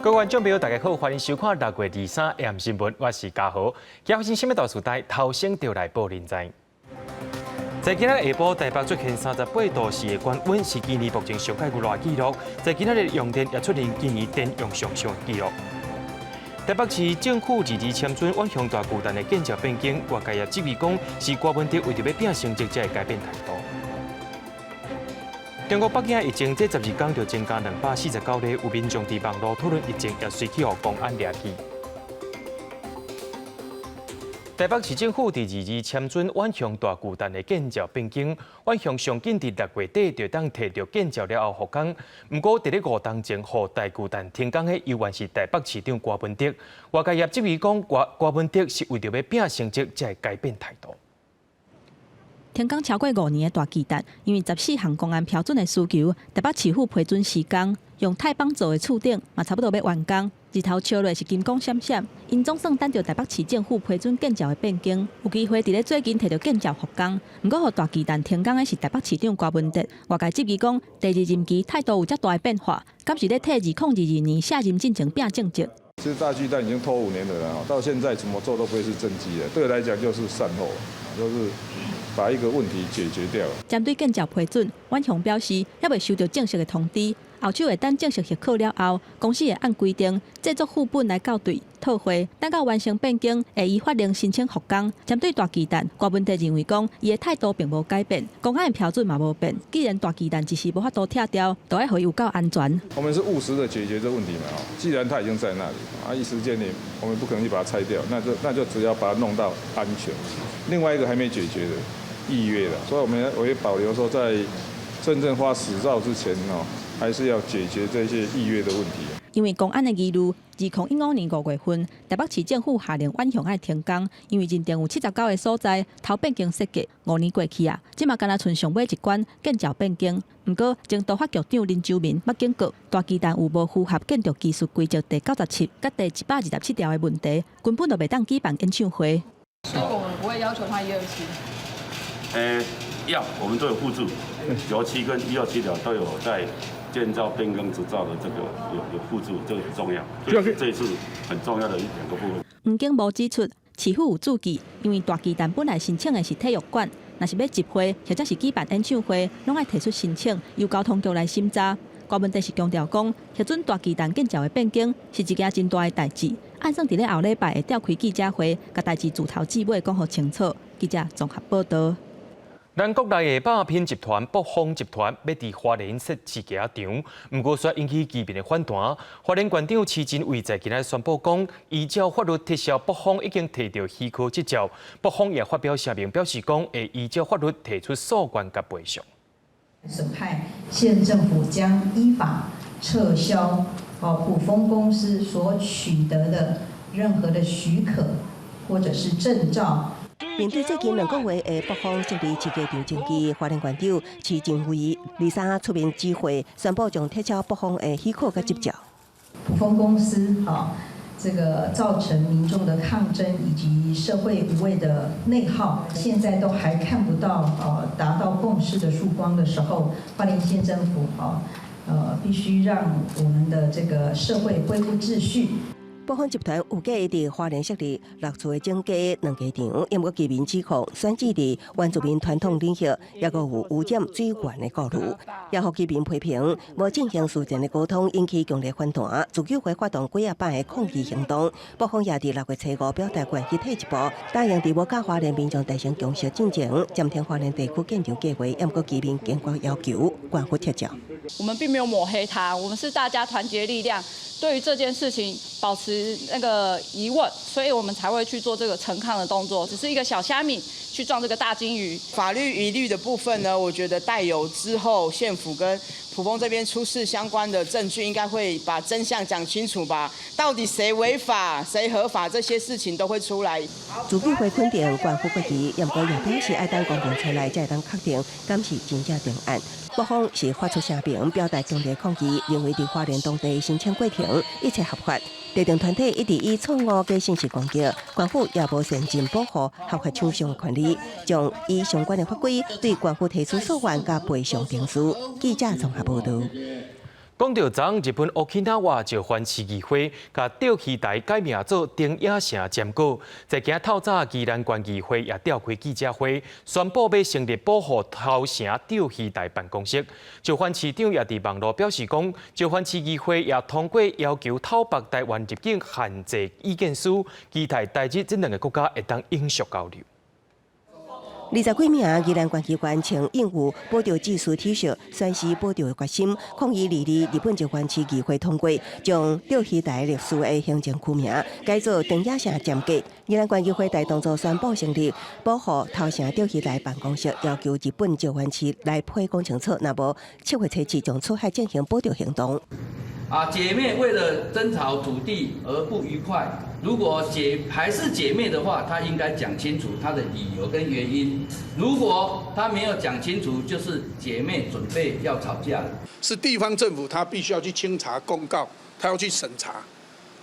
各位观众朋友，大家好，欢迎收看6月23 AM 新闻，我是嘉豪。今日发生什么大事代，头先就来报您知。在今日下晡，台北出现38度4的高温，是今年目前上届雨热纪录。在今日的用电也出现今年电用上升的纪录。台北市政府日签准万雄大巨蛋的建造变更，外界也质疑讲是郭文德为着要拼成绩才会改变态度。中国北京疫情这12天就增加249例，有民众伫网络讨论疫情，也随去予公安抓去。台北市政府伫2日签准万雄大巨蛋的建造变更，万雄上紧伫6月底就当摕到建造了后复工。不过，伫咧5天前，予大巨蛋停工的依然是台北市长郭文德。外界也质疑讲，郭文德是为着要拼成绩才会改变态度。停工超过5年的大巨蛋，因为14项公安标准的需求，台北市府批准施工，用钛帮做的厝顶嘛差不多要完工。日头笑落是金光闪闪，因总算等到台北市政府批准建造的变更，有机会伫咧最近摕到建造复工。不过，予大巨蛋停工的是台北市长郭文德，外界质疑讲，第2任期态度有遮大的变化，敢是咧替2022年下任进程拼政绩？其实大巨蛋已经拖5年了啦，到现在怎么做都不会是政绩的。对我来讲就是善后，就是把一个问题解决掉。针对建造批准，万雄表示还未收到正式的通知。后手会等正式核考了后，公司会按规定制作副本来校对套货，等到完成变更，会依法令申请复工。针对大巨蛋，郭文德认为讲，伊的态度并无改变，公安的标准嘛无变。既然大巨蛋一时无法度拆掉，就要互伊有够安全。我们是务实的解决这问题嘛，既然它已经在那里，一时间内我们不可能去把它拆掉，那就只要把它弄到安全。另外一个还没解决的预约了，所以我也保留说，在真正发执照之前还是要解决这些预约的问题。因为公安的疑虑，2015年5月份，台北市政府下令万雄爱停工，因为认定有79个所在头变更设计，5年过去啊，即嘛敢若剩上尾一关建造变更。不过，前督法局长林周明捌警告，大巨蛋有无符合建筑技术规则第97、甲第127条的问题，根本就袂当举办演唱会。所以我们不会要求他127。要，我们都有附注，97跟127条都有在建造变更执照的这个有附注，这个很重要。所以这一次很重要的2个部分。吴景无指出，市府有注记，因为大巨蛋本来申请的是体育馆，若是要集会或者是举办演唱会，拢爱提出申请，由交通局来审查。郭文德是强调讲，核准大巨蛋建造的变更是一件真大的代志，按算伫咧后礼拜会召开记者会，甲代志自头至尾讲互清楚。记者综合报道。咱国内的百品集团北丰集团要伫花莲设市集场，不过却引起居民的反弹。花莲县长徐真伟在今日宣布讲，依照法律撤销北丰已经摕到许可执照。北丰也发表声明表示讲，会依照法律提出诉愿甲赔偿。损害县政府将依法撤销普丰公司所取得的任何的许可或者是证照。面对最近2个月的北丰设立市集场证据，花莲县长徐正伟23出面指挥，宣布将撤销北丰的许可甲执照。普丰公司这个造成民众的抗争以及社会无谓的内耗，现在都还看不到达到共识的曙光的时候，花莲县政府必须让我们的这个社会恢复秩序。北丰集团有计伫花莲设立6处的整街2家场，因过居民指控选址伫原住民传统领域，也有污染水源的顾虑，也互居民批评无进行事前的沟通，引起强烈反弹。自救会发动几摆的抗议行动，北丰也伫6月初5表达愿意退一步，答应伫无甲花莲民众达成共识进程，暂停花莲地区建筑计划，因过居民坚决要求县府撤照。我们并没有抹黑他，我们是大家团结力量，对于这件事情保持那个疑问，所以我们才会去做这个陈抗的动作。只是一个小虾米去撞这个大金鱼。法律疑虑的部分呢，我觉得待有之后县府跟普丰这边出示相关的证据，应该会把真相讲清楚吧。到底谁违法、谁合法，这些事情都会出来。自救会肯定县府过期，也不过也表示爱等公共出来才会当确定，敢是真正定案。北丰是发出声明，表达强烈抗议，认为伫花莲当地申请过程一切合法。特定团体一直以错误嘅信息攻击，县府也无善尽保护合法厂商嘅权利，将以相关嘅法规对县府提出诉愿甲赔偿评诉。记者综合报道。讲到昨日本 Okinawa 就番市议会甲钓鱼台改名做丁野城占果，在今透早宜兰县议会也召开记者会，宣布要成立保护头城钓鱼台办公室。就番市长也伫网络表示讲，就番市议会也通过要求讨北台湾入境限制意见书，期待台日这两个国家会当永续交流。 20几名宜兰县议员穿应有保钓技术 T 恤，宣示保钓决心，抗议日本就番市议会通过，将钓鱼台历史的行政区名改做丁野城占果。宜兰县议会大动作宣布成立保护头城钓鱼台办公室，要求日本就番市来批讲清楚，若无7月7日将出海进行保钓行动。 姐妹为了争吵土地而不愉快，如果还是姐妹的话，她应该讲清楚她的理由跟原因。如果她没有讲清楚，就是姐妹准备要吵架了。是地方政府，他必须要去清查公告，他要去审查，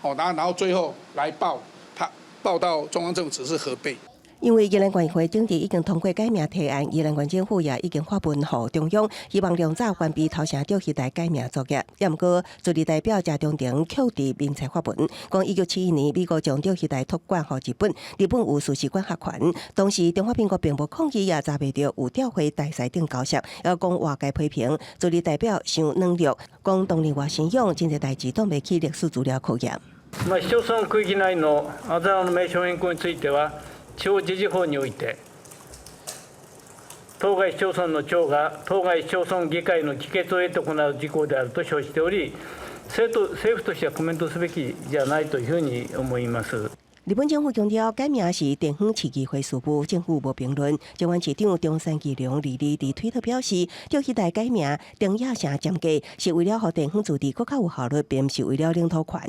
然后最后来报到中央政府指示核备。 因为宜兰县议会整治已经通过改名提案，宜兰县政府也已经发文予中央，希望量早完毕头城钓鱼台改名作业。也毋过，助理代表谢中庭扣伫明册发文，讲1971年美国将钓鱼台托管予日本，日本有事实管辖权。当时中华民国并无抗议，也查袂到有调回大西顶交涉，要讲外界批评助理代表伤软弱，讲当年外信用真侪代志当袂起历史資料考驗。市町村区域内のあざらの名称変更については。 地方自治法において、当該市町村の長が当該市町村議会の議決を得て行う事項であると承知しており、政府としてはコメントすべきじゃないというふうに思います。 日本政府强调，改名是地方市议会事务，政府无评论。台湾市长中山纪良伫推特表示，钓鱼台改名丁野城占果是为了让地方治理更加有效率，并不是为了领土权。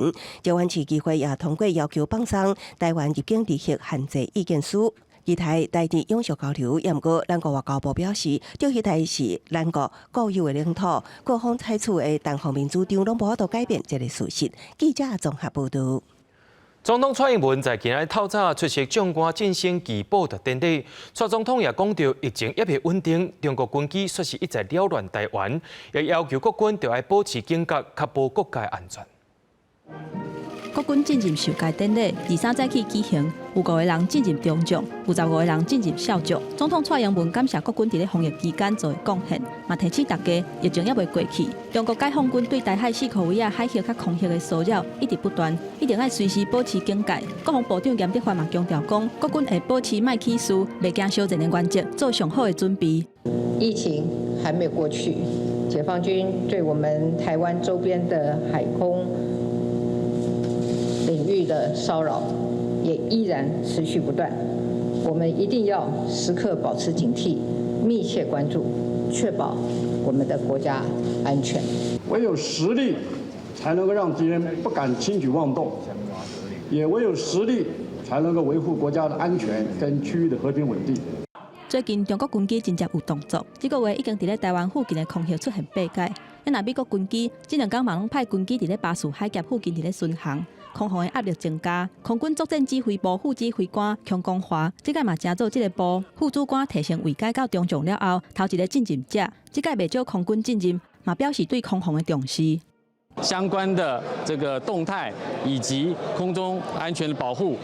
台湾市议会也通过要求放松台湾入境旅客限制意见书。 期待台日永续交流，也毋过，咱国外交部表示，钓鱼台是咱国固有的领土，各方采取的单方面主张，拢无法度改变这个事实。记者综合报道。 总统蔡英文在今日透早出席将官晋升旗报答典礼，蔡总统也讲到疫情也未稳定，中国军机确实一再扰乱台湾，也要求国军要保持警觉，确保国家安全。 国军进入授阶典礼，23早起举行，有5个人进入中将，有15个人进入少将。总统蔡英文感谢国军伫咧防疫期间做的贡献，嘛提醒大家疫情也未过去。中国解放军对台海4个位啊海峡甲空域的骚扰一直不断，一定要随时保持警戒。国防部长严德发嘛强调讲，国军会保持卖起事，袂惊小人的原则，做上好的准备。疫情还没有过去，解放军对我们台湾周边的海空 领域的骚扰也依然持续不断，我们一定要时刻保持警惕，密切关注，确保我们的国家安全。唯有实力，才能够让敌人不敢轻举妄动；也唯有实力，才能够维护国家的安全跟区域的和平稳定。 最近中国军机真正有动作，这个月已经伫咧台湾附近的空域出现八架。若美国军机这2天嘛拢派军机伫咧巴士海峡附近伫咧巡航，空防的压力增加。空军作战指挥部副指挥官邱光华，这届嘛加做这个部副主官提升位阶到中将了后，头一个进任者，这届未少空军进任，嘛表示对空防的重视。 相关的这个动态以及空中安全的保护，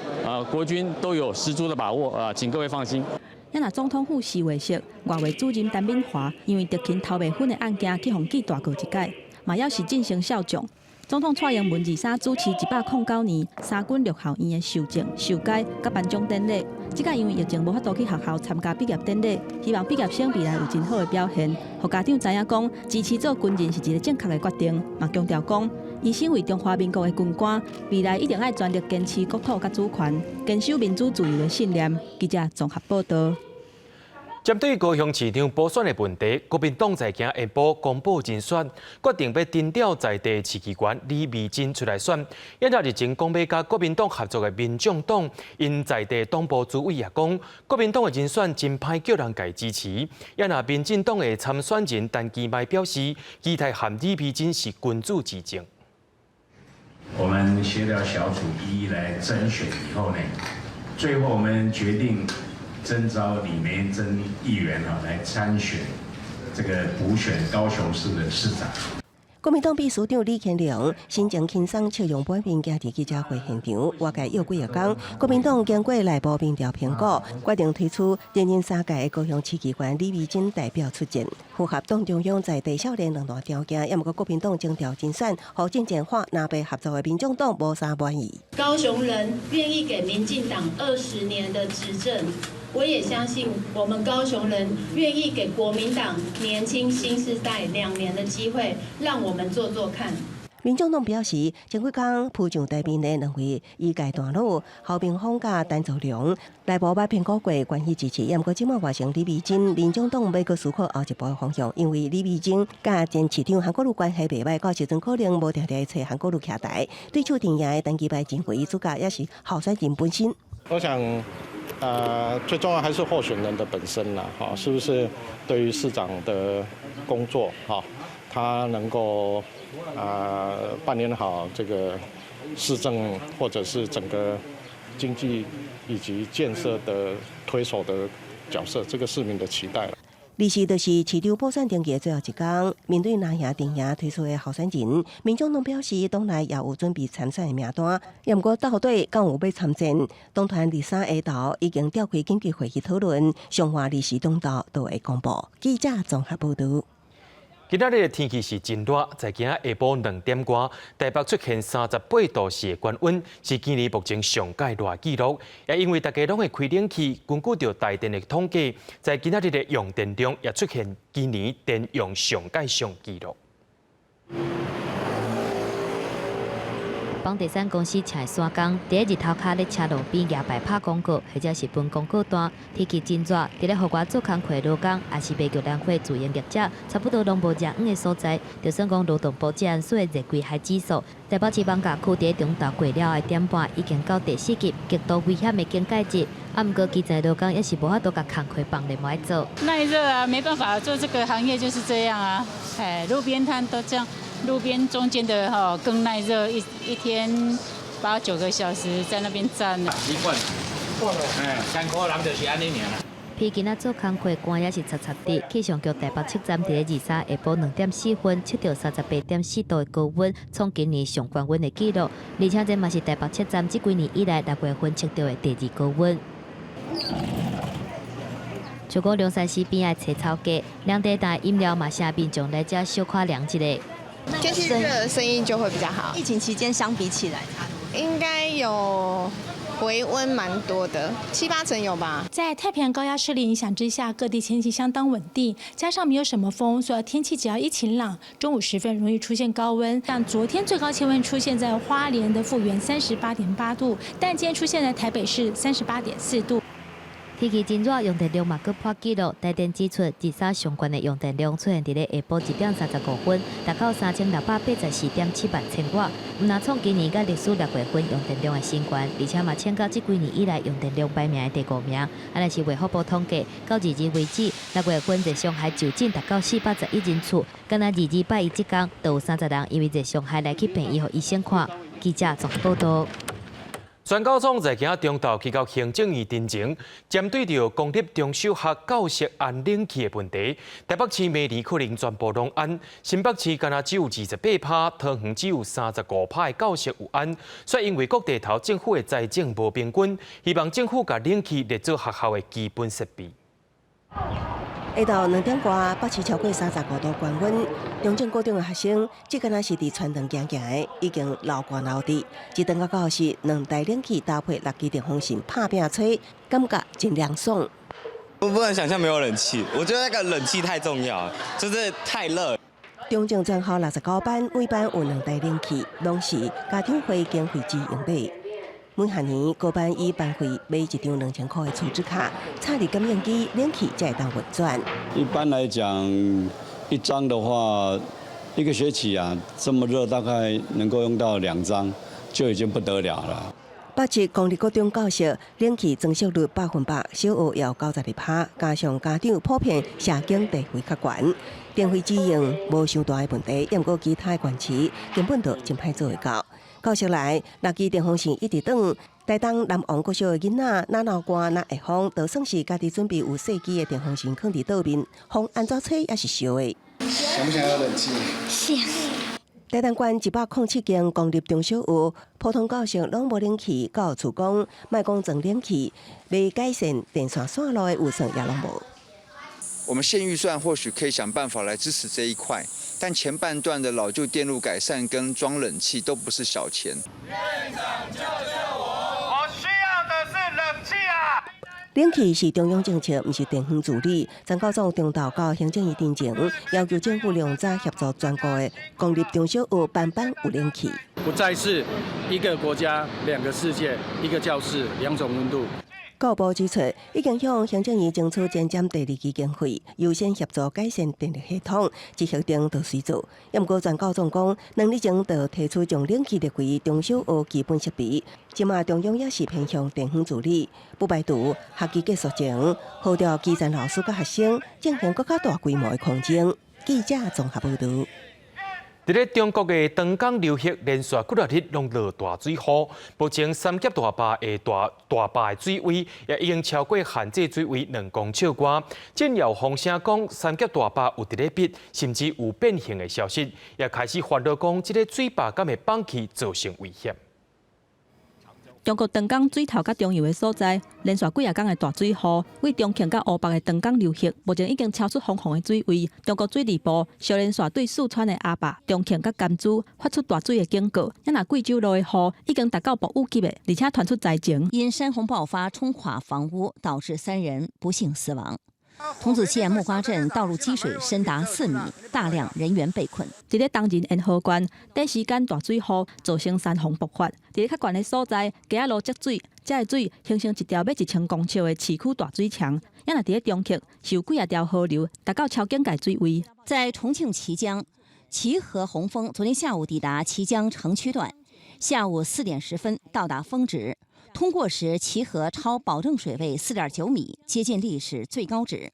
国军都有十足的把握，请各位放心。 也若总统府是卫士，外围主任陈敏华因为德勤投未婚的案件去互记大过一届，嘛要是晋升少将。总统蔡英文23主持109年三军6校院的授证、授阶甲颁奖典礼。这届因为疫情无法度去学校参加毕业典礼，希望毕业生未来有真好的表现，互家长知影讲支持做军人是一个正确的决定。嘛强调讲，伊身为中华民国的军官，未来一定要全力坚持国土甲主权，坚守民主自由的信念。记者综合报道。 针对高雄市长补选的问题，国民党在今下晡公布人选，决定要征调在地市议员李美珍出来选。一日前讲要甲国民党合作的民众党，因在地党部主委也讲，国民党的人选真歹叫人家支持。也若民进党的参选人陈其迈表示，期待和李美珍是君主之争。我们协调小组一一来甄选以后呢，最后我们决定。 征召李梅珍议员来参选这个补选高雄市的市长。国民党秘书长李乾龍新情輕鬆笑容本面，今日記者會現場，話解約幾日間，國民黨經過內部民調評估，決定推出連任3屆的高雄市議員李美珍代表出戰，符合黨中央在地少年兩大條件。也毋過國民黨徵調精選，和政見法南北合作的民眾黨無啥滿意。高雄人願意給民進黨20年的執政。我也相信，我們高雄人願意給國民黨年輕新世代2年的機會，讓我們做做看。民眾黨表示，前幾天鋪上台面的兩位醫界大佬侯明芳甲陳祖良，內部捌評估過關係支持，也毋過即馬話成李美珍，民眾黨要擱思考後一步的方向，因為李美珍甲前市長韓國瑜關係袂歹，到時陣可能無定定找韓國瑜徛台，對手定贏的單機派前會議主角也是候選人本身。我想。最重要還是候選人的本身啦，哈，是不是對於市長的工作，哈，他能夠扮演好這個市政或者是整個經濟以及建設的推手的角色，這個市民的期待。二是就是市長補選登記的最後一天，面對拿贏定贏推出的候選人，民眾黨表示黨內也有準備參選的名單，也毋過到底敢有要參戰，黨團23下晝已經召開緊急會議討論，上華臨時黨道都會公布。記者綜合報道。今仔日的天氣是真熱，在今仔下晡2點外，台北出現38度C的高溫，是今年目前上界熱紀錄。也因為大家攏會開冷氣，根據着台電的統計，在今仔日的用電量也出現今年電用上界上紀錄。房地產公司請山工，第一日頭卡咧車路邊搖擺拍廣告，或者是分廣告單，天氣真熱，伫咧互我做工課勞工，也是賣局兩會自營業者，差不多攏無熱遠的所在，就算講勞動部治安署的熱規海指數，台北市艋舺區伫中晝過了的點半，已經到第4級，極度危險的警戒值。啊，毋過基層勞工也是無法度甲工課放咧冇愛做。耐熱啊，沒辦法，做這個行業就是這樣啊，路邊攤都這樣。路邊中間的更耐熱，一天8、9個小時在那邊站了。習慣，艱苦人就是安尼爾啦。偏今仔做工課官也是擦擦的，氣象局台北測站伫咧23下晡2點4分，測到38.4度的高溫，創今年上高溫的紀錄。而且這嘛是台北測站這幾年以來6月份測到的第2高溫。就講龍山寺邊的青草街，兩地大飲料嘛，下民眾來遮小可涼一下。天氣熱，生意就會比較好。疫情期間相比起來，應該有回溫蠻多的，7、8成有吧。在太平洋高壓勢力影響之下，各地天氣相當穩定，加上沒有什麼風，所以天氣只要一晴朗，中午時分容易出現高溫。像昨天最高氣溫出現在花蓮的富原38.8度，但今天出現在台北市38.4度。天氣真熱，用電量嘛閣破紀錄。台電指出，23相關的用電量出現伫咧下晡1點35分，達到3684.7萬千瓦，毋但創今年甲歷史6月份用電量的新高，而且嘛搶到這幾年以來用電量排名的第5名。啊，若是衛福部統計，到2日為止，6月份在上海就診達到411人次，敢若2拜一即天，就有30人因為在上海來去病院予醫生看。記者綜合報道。全高中在今中晝去到行政院陳情，針對着公立中小學教室安冷氣的問題，台北市每年可能全部攏安，新北市敢若只有28%，桃園只有35%的教室有安，所以因為各地頭政府的財政無平均，希望政府把冷氣列做學校的基本設備。下晝2點外，北市超過35度高溫，中正高中的學生，這敢若是佇傳堂行行，已經流汗流滴。一等到教室，2台冷氣搭配6支電風扇拍拼吹，感覺真涼爽。我不能想象沒有冷氣，我覺得那個冷氣太重要，就是太熱。中正全校69班，每班有2台冷氣，攏是家長會經費支用買。每學年高班以班費買一張2000塊的儲值卡，插入感應機，冷氣才會當運轉。一般來講，一張的話，一個學期啊，這麼熱，大概能夠用到2張，就已經不得了了。北市公立高中教室冷氣增速率100%，小學也有92%，加上家長普遍社經地位較懸，電費支用無上大的問題，也毋過其他縣市根本就真歹做會到。教室內6支電風扇一直轉，台東南王國小的囡仔哪鬧寒哪會風，就算是家己準備有細支的電風扇放佇桌面，風安怎吹也是燒的。想不想要冷氣？想。台东县107间公立中小学，普通教室拢无冷气，教厨工卖讲装冷气，要改善电线线路的预算也拢无。我们县预算或许可以想办法来支持这一块，但前半段的老旧电路改善跟装冷气都不是小钱。院长救救我需要的是冷气啊！冷气是中央政策，毋是地方治理。陈高总中昼到行政院庭前，要求政府量早协助全国的公立中小学班班有冷气。不再是一个国家、两个世界、一个教室、两种温度。教育部指出，已经向行政院争取增减第2期经费，优先协助改善电力系统，即核定就随做。不过，全高总讲，2日前就提出将冷气列为中小学基本设备。即马中央也是偏向地方治理，不排除学期结束前，号召基层老师甲学生进行更加大规模的抗争。记者综合报道。伫咧中国嘅长江流域连续几日拢落大水雨，目前三峡大坝的大坝的水位也已经超过限制水位2公尺外。正有风声讲三峡大坝有伫咧逼，甚至有变形的消息，也开始烦恼讲即个水坝敢会放弃造成危险。中国长江水头甲中游的所在，连续几日天的大水雨，为中庆甲湖北的长江流域，目前已经超出防洪的水位。中国水利部小连续对四川的阿坝、中庆甲甘珠发出大水的警告。也那贵州路的雨已经达到暴雨级的，而且传出灾情。因山洪爆发冲垮房屋，导致3人不幸死亡。桐梓县木瓜镇道路积水深达4米，大量人员被困。伫咧当日沿河关，短时间大水雨造成山洪爆发。伫咧较悬的所在，街仔路积水，这个水形成一条要1000公尺的市区大水墙。也那伫咧中溪，有几条河流达到超警戒水位。在重庆綦江，齐河洪峰昨天下午抵达綦江城区段，下午4点10分到达峰值。通过时，齐河超保证水位4.9米，接近历史最高值。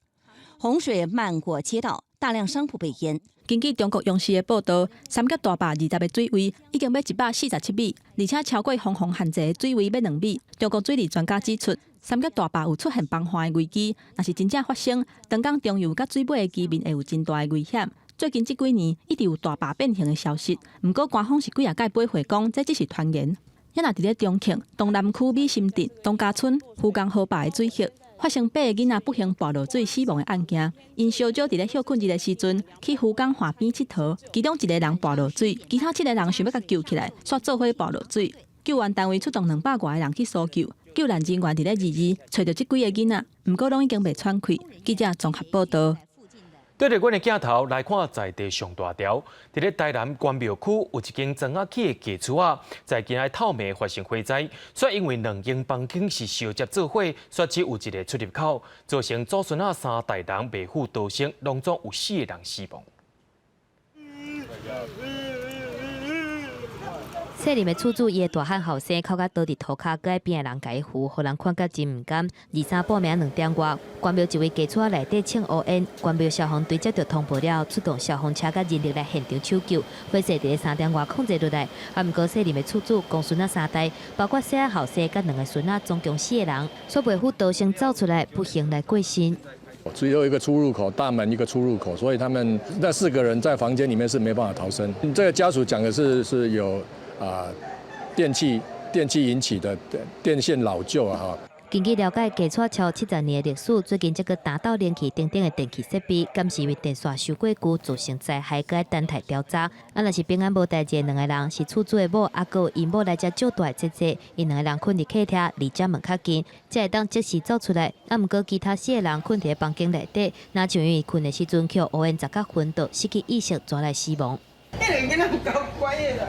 洪水漫过街道，大量商铺被淹。根据中国央视的报道，三峡大坝20的水位已经要147米，而且超过防洪限制的水位要2米。中国水利专家指出，三峡大坝有出现崩坏的危机，若是真正发生，长江中游甲水尾的居民会有真大的危险。最近这几年一直有大坝变形的消息，不过官方是几日届驳回讲，这只是传言。也那伫咧中庆东南区美心镇东家村福冈河坝的水域，发生8个囡仔不幸暴落水死亡的案件。因小少伫咧休困日的时阵，去福冈河边佚佗，其中1个人暴落水，其他7个人想要甲救起来，煞做伙暴落水。救援单位出动200多个人去搜救，救援人员伫咧日找到这几个囡仔，不过拢已经被喘气。记者综合报道。对着阮的镜头来看在地上大条，伫咧台南关庙区有一间砖仔起的家厝啊，在今仔透暝发生火灾，却因为2间房间是相接做伙，却只有一个出入口，造成祖孙仔3代人被负逃生，当中有4个人死亡。细林的厝主伊的大汉后生靠甲倒伫涂骹，佮边的人家扶，互人看甲真毋甘。23半暝2点外，关庙一位家厝内底请乌烟，关庙消防队接到通报了，出动消防车甲人力来现场抢救，火势伫咧3点外控制落来。毋过细林的厝主公孙仔3代，包括细仔后生甲2个孙仔，总共4个人，所被负逃生走出来，不幸来过身。只有一个出入口，大门一个出入口，所以他们那4个人在房间里面是没办法逃生。这个家属讲的是有电器引起的电线老旧啊哈。根据了解，家厝超70年的历史，最近这个打到冷气等等的电器设备，敢是因为电线收过久造成灾害，该等待调查。若是平安无代志的2个人，是厝主的某，还有因某来遮借大姐姐，因2个人困伫客厅，离遮门较近，才会当即时走出来。毋过其他4个人困伫房间内底，若像因为困的时阵，却乌烟杂甲昏倒，失去意识，转来死亡。迄个囡仔有够乖的啦。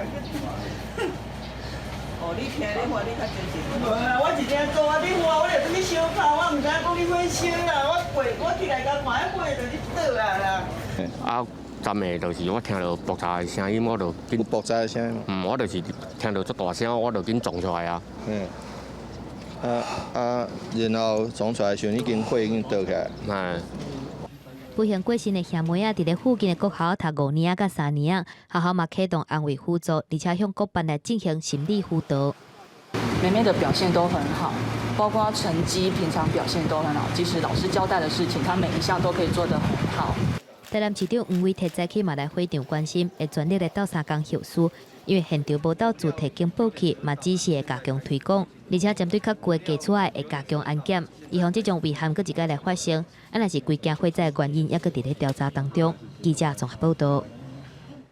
哦，你听你话，你较真实。无啦，我一定做啊！你话我就准备烧烤，我唔知影讲你火烧啦。我起来甲看，火就你倒啊啦。啊，昨暝就是我听到爆炸的声音，我就紧爆炸的声音。我就是听到足大声，我就紧撞出来啊。然后撞出来的时候，已经火已经倒起来。不幸过身的兄妹仔，伫咧附近的国校读5年甲3年，学校嘛启动安慰辅助，而且向各班来进行心理辅导。妹妹的表现都很好，包括成绩、平常表现都很好。即使老师交代的事情，她每一项都可以做得很好。台南市长黄伟提早起嘛来会场关心，会全力来斗相关后事。因为现场无到主提警报器，嘛只是会加强推广，而且针对较旧的基础会加强安检，以防这种遗憾佫一摆来发生。啊，若是规件火灾的原因，也佫伫咧调查当中。记者综合报道。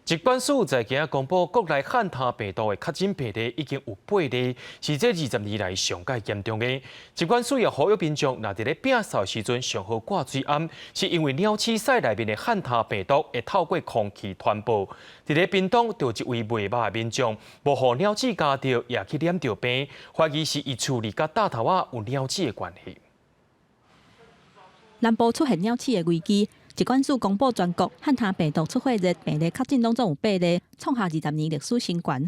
疾管署在今日公布，国内汉他病毒的确诊病例已经有8例，是这20年来上界严重的。疾管署也呼吁民众，若伫咧摒扫时阵上好挂水鞍，是因为鸟鼠屎内面的汉他病毒会透过空气传播。伫咧屏东，就一位卖肉的民众，无互鸟鼠咬到，也去染到病，怀疑是伊厝里甲大头仔有鸟鼠的关系。南部出现鸟鼠的危机。疾管署公布全国汉他病毒出血热病例确诊当中有8例，创下20年历史新高。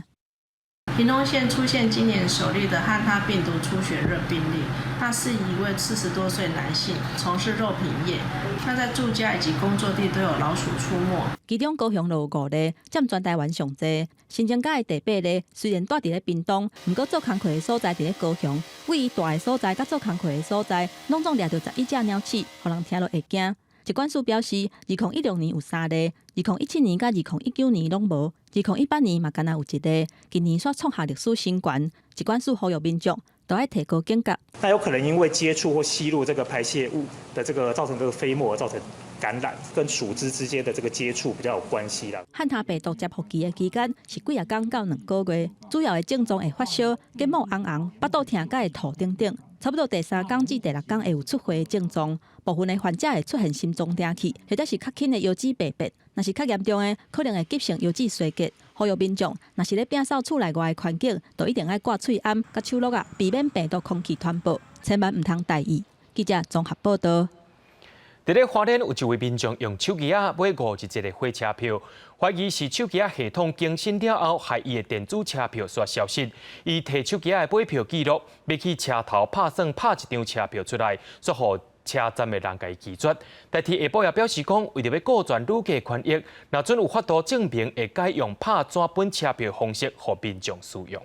屏东县出现今年首例的汉他病毒出血热病例，那是一位40多岁男性，从事肉品业。那在住家以及工作地都有老鼠出没。其中高雄有5例，占全台湾上济。新增加的第8例，虽然住伫咧屏东，不过做工课的所在伫咧高雄。位于大的所在甲做工课的所在，拢总掠到11只鸟鼠，互人听落会惊。疾管署表示，2016年有3例，2017年甲2019年拢无，2018年嘛敢若有1例，今年却创下历史新高。疾管署呼吁民众都要提高警觉。那有可能因为接触或吸入这个排泄物的这个造成这个飞沫而造成感染，跟鼠只之间的这个接触比较有关系啦。汉他病毒接触期的期间是几啊天到2个月，主要的症状会发烧、感冒红红、腹肚痛，甲会吐等等。差不多第3天至第6天会有出血的症状，部分的患者会出现心脏停气，或者是较轻的腰子白白。若是较严重的，可能会急性腰子衰竭。呼吁民众，若是咧摒扫厝内外的环境，就一定要挂喙鞍、甲手套啊，避免病毒空气传播，千万唔通大意。记者综合报道。伫咧花莲有一位民众用手机买51个火车票，怀疑是手机系统更新了后，害伊的电子车票煞消失。伊摕手机的买票记录，要去车头拍算拍一张车票出来，煞互车站的人甲伊拒绝。代替下晡也表示讲，为着要顾全旅客权益，若准有法度证明会改用拍纸本车票方式，互民众使用。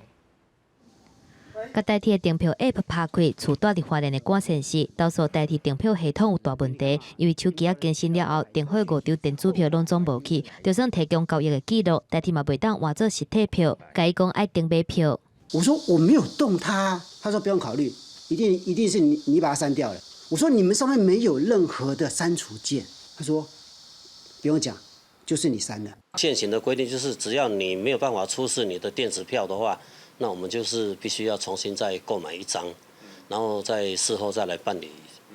甲代替的订票 App 拍开，厝住伫花莲的管线时，多数代替订票系统有大问题，因为手机啊更新了后，订好5张电子票拢总无去，就算提供交易的记录，代替嘛袂当换做实体票，甲伊讲爱订买票。我说我没有动它，他说不用考虑，一定是你把它删掉了。我说你们上面没有任何的删除键，他说不用讲，就是你删的。现行的规定就是，只要你没有办法出示你的电子票的话，那我们就是必须要重新再购买1张，然后在事后再来办理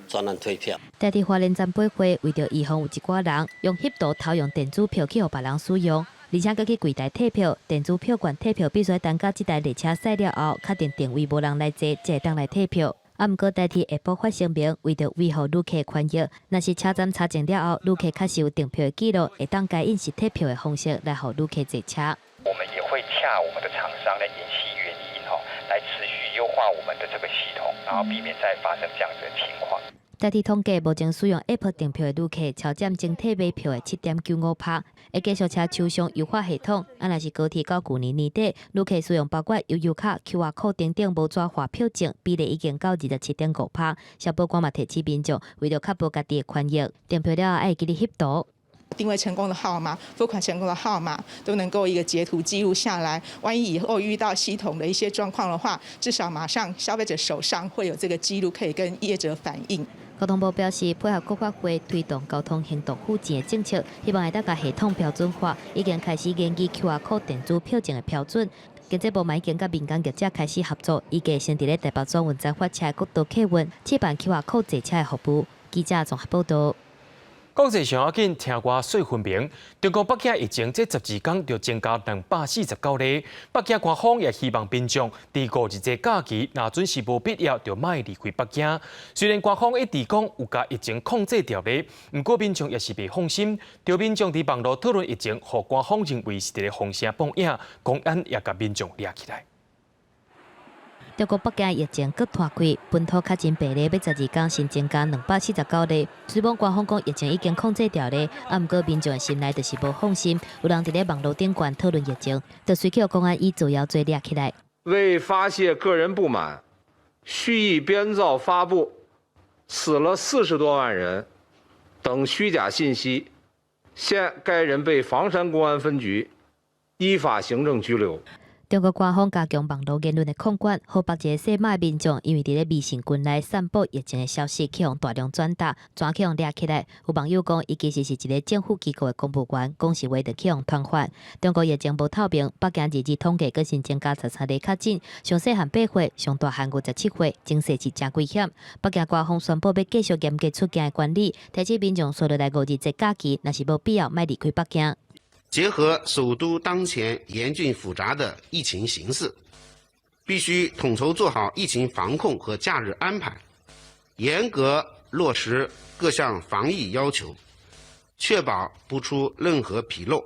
专案退票。代替花莲站买会，为着预防有一寡人用翕图偷用电子票去互别人使用，而且佮去柜台退票，电子票券退票必须等到这台列车驶了后，确定定位无人来坐，才会当来退票。啊，毋过代替下晡发声明，为着维护旅客权益，若是车站查证了后，旅客确实有订票的记录，会当改用实体票的方式来互旅客坐车。我们也会洽我们的厂商来研析原因来持续优化我们的这个系统，然后避免再发生这样子的情况。代替统计，目前使用 App 订票的旅客超占整体买票的7.95%，会继续车抽象优化系统。啊，若是高铁到去年年底，旅客使用包括悠游卡、QR code 等等无纸化票证比例已经到27.5%。消保官嘛提醒民众，为了确保家己的权益，订票了后爱记得翕图。定位成功的号码、付款成功的号码都能够一个截图记录下来。万一以后遇到系统的一些状况的话，至少马上消费者手上会有这个记录，可以跟业者反映。交通部表示，配合国发会推动交通行动附件的政策，希望会当甲系统标准化，已经开始研究 QR code 电子票证的标准。经济部嘛已经甲民间业者开始合作，预计先伫咧台北转运站发车国道客运试办 QR code 坐车的服务。记者综合报道。国际上要紧，听我说分明。中国北京疫情这12天就增加249例。北京官方也希望民众伫过日节假期，若准是无必要，就莫离开北京。虽然官方一直讲有甲疫情控制条例，不过民众也是袂放心。着民众伫网络讨论疫情，互官方认为是伫咧放声放影，公安也甲民众抓起来。中国北京疫情搁拖开，本土确诊病例要12天新增加249例。虽然官方讲疫情已经控制掉咧，啊，毋过民众的心内就是无放心。有人伫咧网络顶管讨论疫情，就随口公安以主要罪抓起来。为发泄个人不满，蓄意编造发布死了40多万人等虚假信息，现该人被房山公安分局依法行政拘留。中国官方加强网络言论的控管，河北一个细马的民众因为伫咧微信群内散布疫情的消息，去互大量转达，转去互抓起来。有网友讲，伊其实是一个政府机构的公务员，讲实话就去互团发。中国疫情无透明，北京日统计，佫新增加13例确诊，上细汉8岁，上大汉57岁，情势是真危险。北京官方宣布要继续严格出境的管理，提醒民众所落来5日节假期，若是无必要，莫离开北京。结合首都当前严峻复杂的疫情形势，必须统筹做好疫情防控和假日安排，严格落实各项防疫要求，确保不出任何纰漏。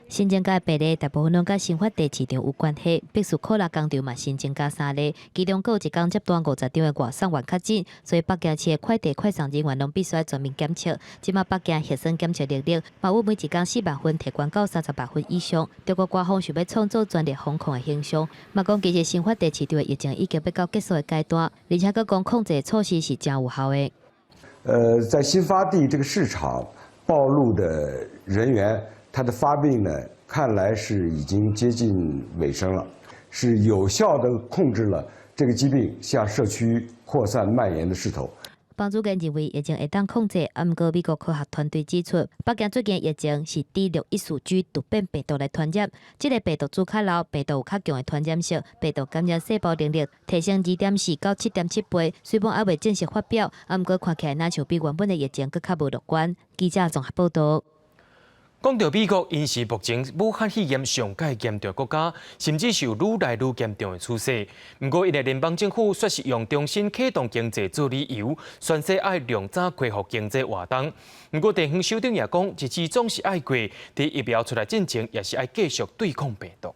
新增加病例大部分拢甲新发地市场有关系，必须科拉工厂嘛新增加3例，其中有一天接单50张的外送员确诊，所以北京市的快递快送人员拢必须全面检测。即马北京核酸检测能力，嘛有每一天4万份提悬到38分以上。中国官方想要创造专业防控的形象，嘛讲其实新发地市场的疫情已经要到结束的阶段，而且佫讲控制措施是真有效的。在新发地这个市场暴露的人员。它的发病呢，看来是已经接近尾声了，是有效地控制了这个疾病向社区扩散蔓延的势头。帮主任认为疫情会当控制，不过美国科学团队指出，北京最近疫情是D614G 突变病毒来传染，这个病毒株较老，病毒有较强的传染性，病毒感染细胞能力提升2.4到7.7倍。虽然还未正式发表，不过看起来那像比原本的疫情更较无乐观。记者综合报道。讲到美国，因是目前武汉肺炎上界严重国家，甚至是有愈来愈严重的趋势。不过，因为联邦政府说是用重新启动经济做理由，宣誓要量早恢复经济活动。不过，地方首长也讲，日子总是爱过，伫疫苗出来之前，也是爱继续对抗病毒。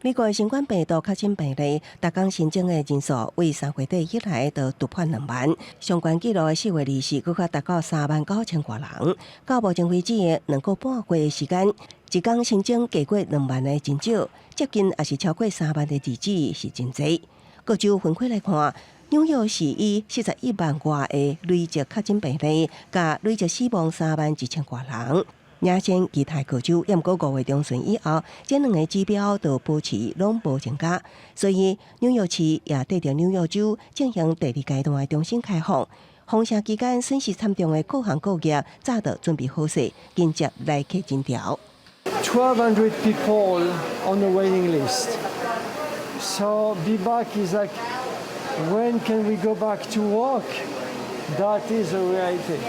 美国新冠病毒确诊病例，逐天新增的人数为3月底以来就突破2万，相关记录的4月24佫较达到39000多人。到目前为止的2个半月的时间，一天新增加过2万的真少，接近也是超过3万的日子是真侪。各州分开来看，纽约市以41万外的累计确诊病例，甲累计死亡3万1000多人。领先其他各州，不过5月中旬以后，这2个指标都保持拢无增加，所以纽约市也对着纽约州进行第2阶段的重新开放。封城期间损失惨重的各行各业，早就准备好势，紧接来客真条。1,200 people on the waiting list. So be back is like, when can we go back to work? That is a reality.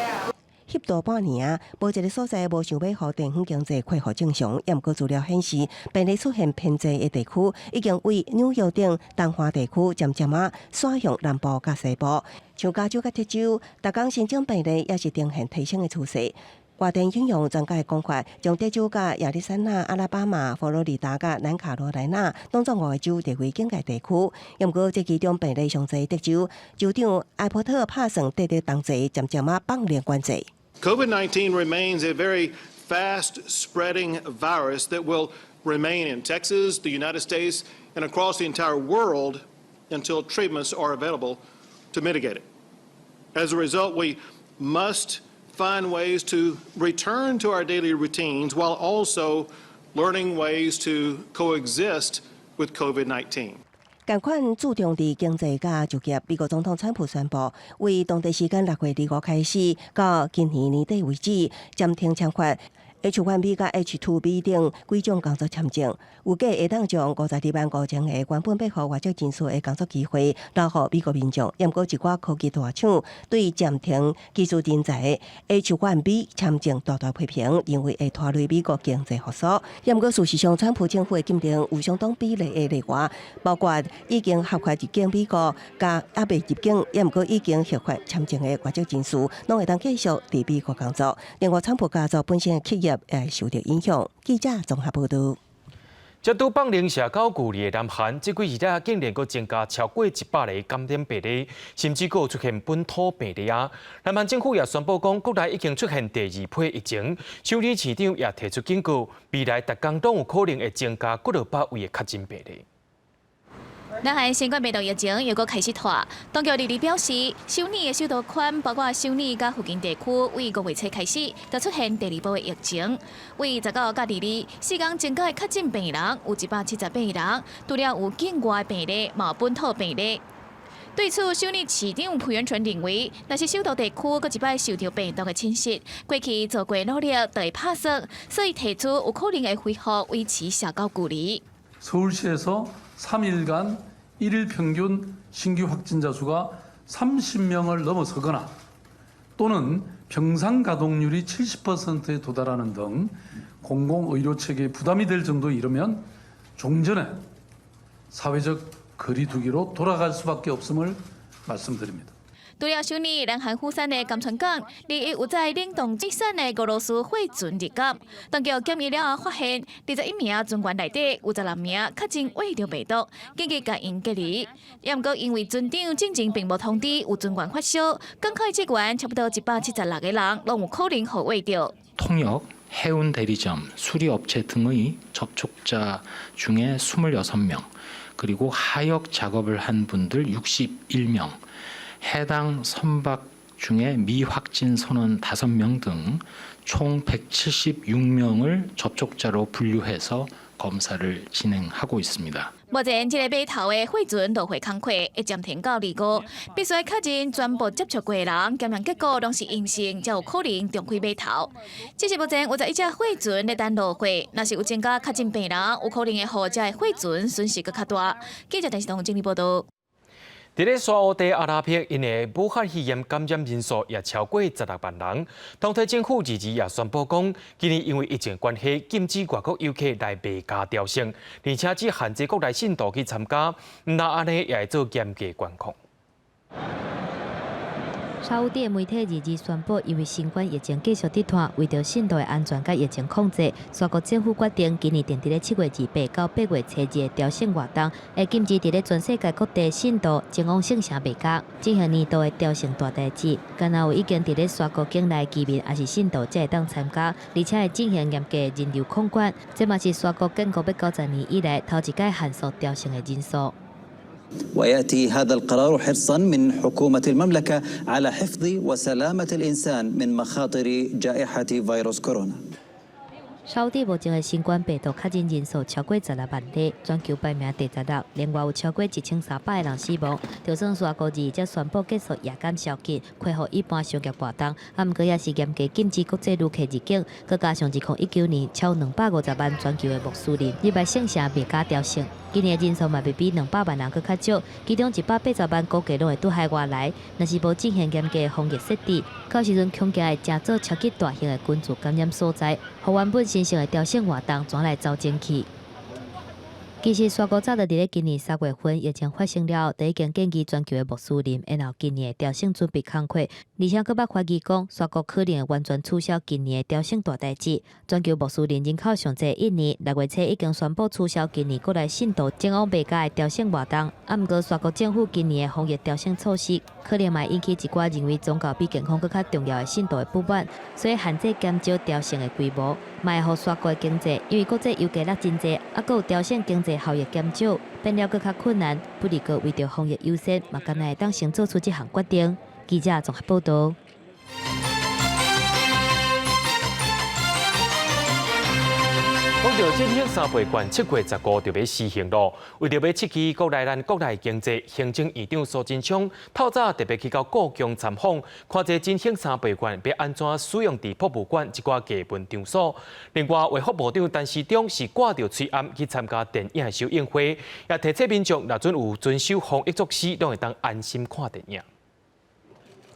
翕大半年，无一个所在无想要互地方经济恢复正常。不过资料显示，病例出现偏侪的地区，已经为纽约等东华地区渐渐转向南部甲西部。像加州甲德州，逐天新增病例也是呈现提升的趋势。外电引用专家的讲法，将德州甲亚利桑那、阿拉巴马、佛罗里达甲南卡罗来纳当作外州列为警戒地区。不过，这其中病例上侪德州州长艾伯特拍算得到同齐渐渐放量管制。COVID-19 remains a very fast-spreading virus that will remain in Texas, the United States, and across the entire world until treatments are available to mitigate it. As a result, we must find ways to return to our daily routines while also learning ways to coexist with COVID-19. 同款注重伫经济甲就业，美国总统川普宣布，为当地时间6月25开始，到今年年底为止，暂停签发 H1B 甲 H2B 等几种工作签证，有计会当将52万5000个原本要互外籍人士的工作机会留予美国民众。不过一寡科技大厂对暂停技术人才 H1B 签证大批评，认为会拖累美国经济复苏。不过事实上，川普政府会禁令有相当比例的例外，包括已经合法入境美国，甲还未入境，不过已经合法签证的外籍人士，拢会当继续伫美国工作。另外，川普家族本身的企业也受到影响。记者综合报道。接拄放零社交距离的南韩，这几日竟然阁增加超过100例感染病例，甚至阁出现本土病例啊！南韩政府也宣布讲，国内已经出现第2批疫情，首尔市长也提出警告，未来逐天都有可能会增加几落百位的确诊病例。南韩新冠病毒疫情又搁开始拖，当局日表示，首尔的首都圈包括首尔甲附近地区，为5月初开始就出现第2波的疫情。为19到22 4天增加的确诊病人有178人，除了有境外病例，嘛有本土病例。对此，首尔市长朴元淳认为，若是首都地区搁一摆受到病毒的侵袭，过去做过努力就会拍摄，所以提出有可能会恢复维持社交距离。 서울시에서 3일간 일일 평균 신규 확진자 수가 30명을 넘어서거나 또는 병상 가동률이 70%에 도달하는 등 공공의료 체계에 부담이 될 정도에 이르면 종전에 사회적 거리두기로 돌아갈 수밖에 없음을 말씀드립니다. 除了首尔，南韩釜山的甘川港，另有在冷冻积山的俄罗斯汇船入港。当局检验了后发现，21名船员内底有12名确诊胃着病毒，紧急甲因隔离。也毋过因为船长进前并无通知有船员发烧，港口职员差不多176个人，拢有可能互胃着。 통역, 해운 대리점, 수리업체 등의 접촉자 중에 26명, 그리고 하역 작업을 한 분들 61명. 해당 선박 중에 미확진 선원 5명 등 총 176명을 접촉자로 분류해서 검사를 진행하고 있습니다. 目前，这个码头的汇船落会工课会暂停到2月，必须确认全部接触过的人检验结果拢是阴性，才有可能重开码头。只是目前有11只汇船在等落会，若是有增加确诊病人，有可能会互这汇船损失更较大。记者陈世彤整理报道。 伫咧沙烏地阿拉伯，因的武汉肺炎感染人數也超過16萬人。當地政府日也宣布講，今年因為疫情關係，禁止外國遊客來美加朝聖，而且只限制國內信徒去參加，那安尼也會做嚴格管控。 沙烏地媒體日宣布，因為新冠疫情繼續跌拖，為着信徒的安全甲疫情控制，沙國政府決定今年定伫咧7月28到8月初2的朝聖活動，會禁止伫咧全世界各地信徒前往聖城美加進行年度的朝聖大代誌。敢若有已經伫咧沙國境內居民，也是信徒才會當參加，而且會進行嚴格的人流控管。這嘛是沙國建國190年以來頭一屆限縮朝聖的人數。 ويأتي هذا القرار حرصا من حكومة المملكة على حفظ وسلامة الإنسان من مخاطر جائحة فيروس كورونا. 沙烏地目前的新冠病毒確診人數超過16萬例，全球排名第16，另外有超過1300個人死亡。就算沙國日才宣布結束夜間宵禁，恢復一般商業活動，不過也是嚴格禁止國際旅客入境。佮加上2019年超250萬全球的穆斯林入來聖城美加朝聖，今年的人數嘛會比200萬人佮較少，其中180萬估計攏會拄海外來。若是無進行嚴格的防疫設置，到時陣恐驚會真做超級大型的群組感染所在，互原本新型的朝聖活動轉來走前去。其實沙國早就伫咧今年3月份疫情發生了，就已經建議全球的穆斯林，然後今年的朝聖準備工課，而且佫捌懷疑講沙國可能會完全取消今年的朝聖大代誌。全球穆斯林人口上濟印尼6月初已經宣布取消今年國內信徒前往美加的朝聖活動，不過沙國政府今年的防疫朝聖措施，可能會引起一寡認為宗教比健康更較重要的信徒的不滿，所以限制減少朝聖的規模，嘛會予沙國的經濟，因為國際遊客量真濟，還有朝聖經濟效益減少，變了更較困難。不離個為着防疫優先，嘛敢若會當先做出這項決定。記者綜合報道。講到振興三倍券7月15就要施行咯，為着要刺激國內經濟，行政院長蘇貞昌透早特別去到故宮參訪，看這振興三倍券要安怎使用在博物館一寡基本場所。另外，衛福部長陳時中是掛着喙罨去參加電影首映會，也提醒民眾若准有遵守防疫措施，都會當安心看電影。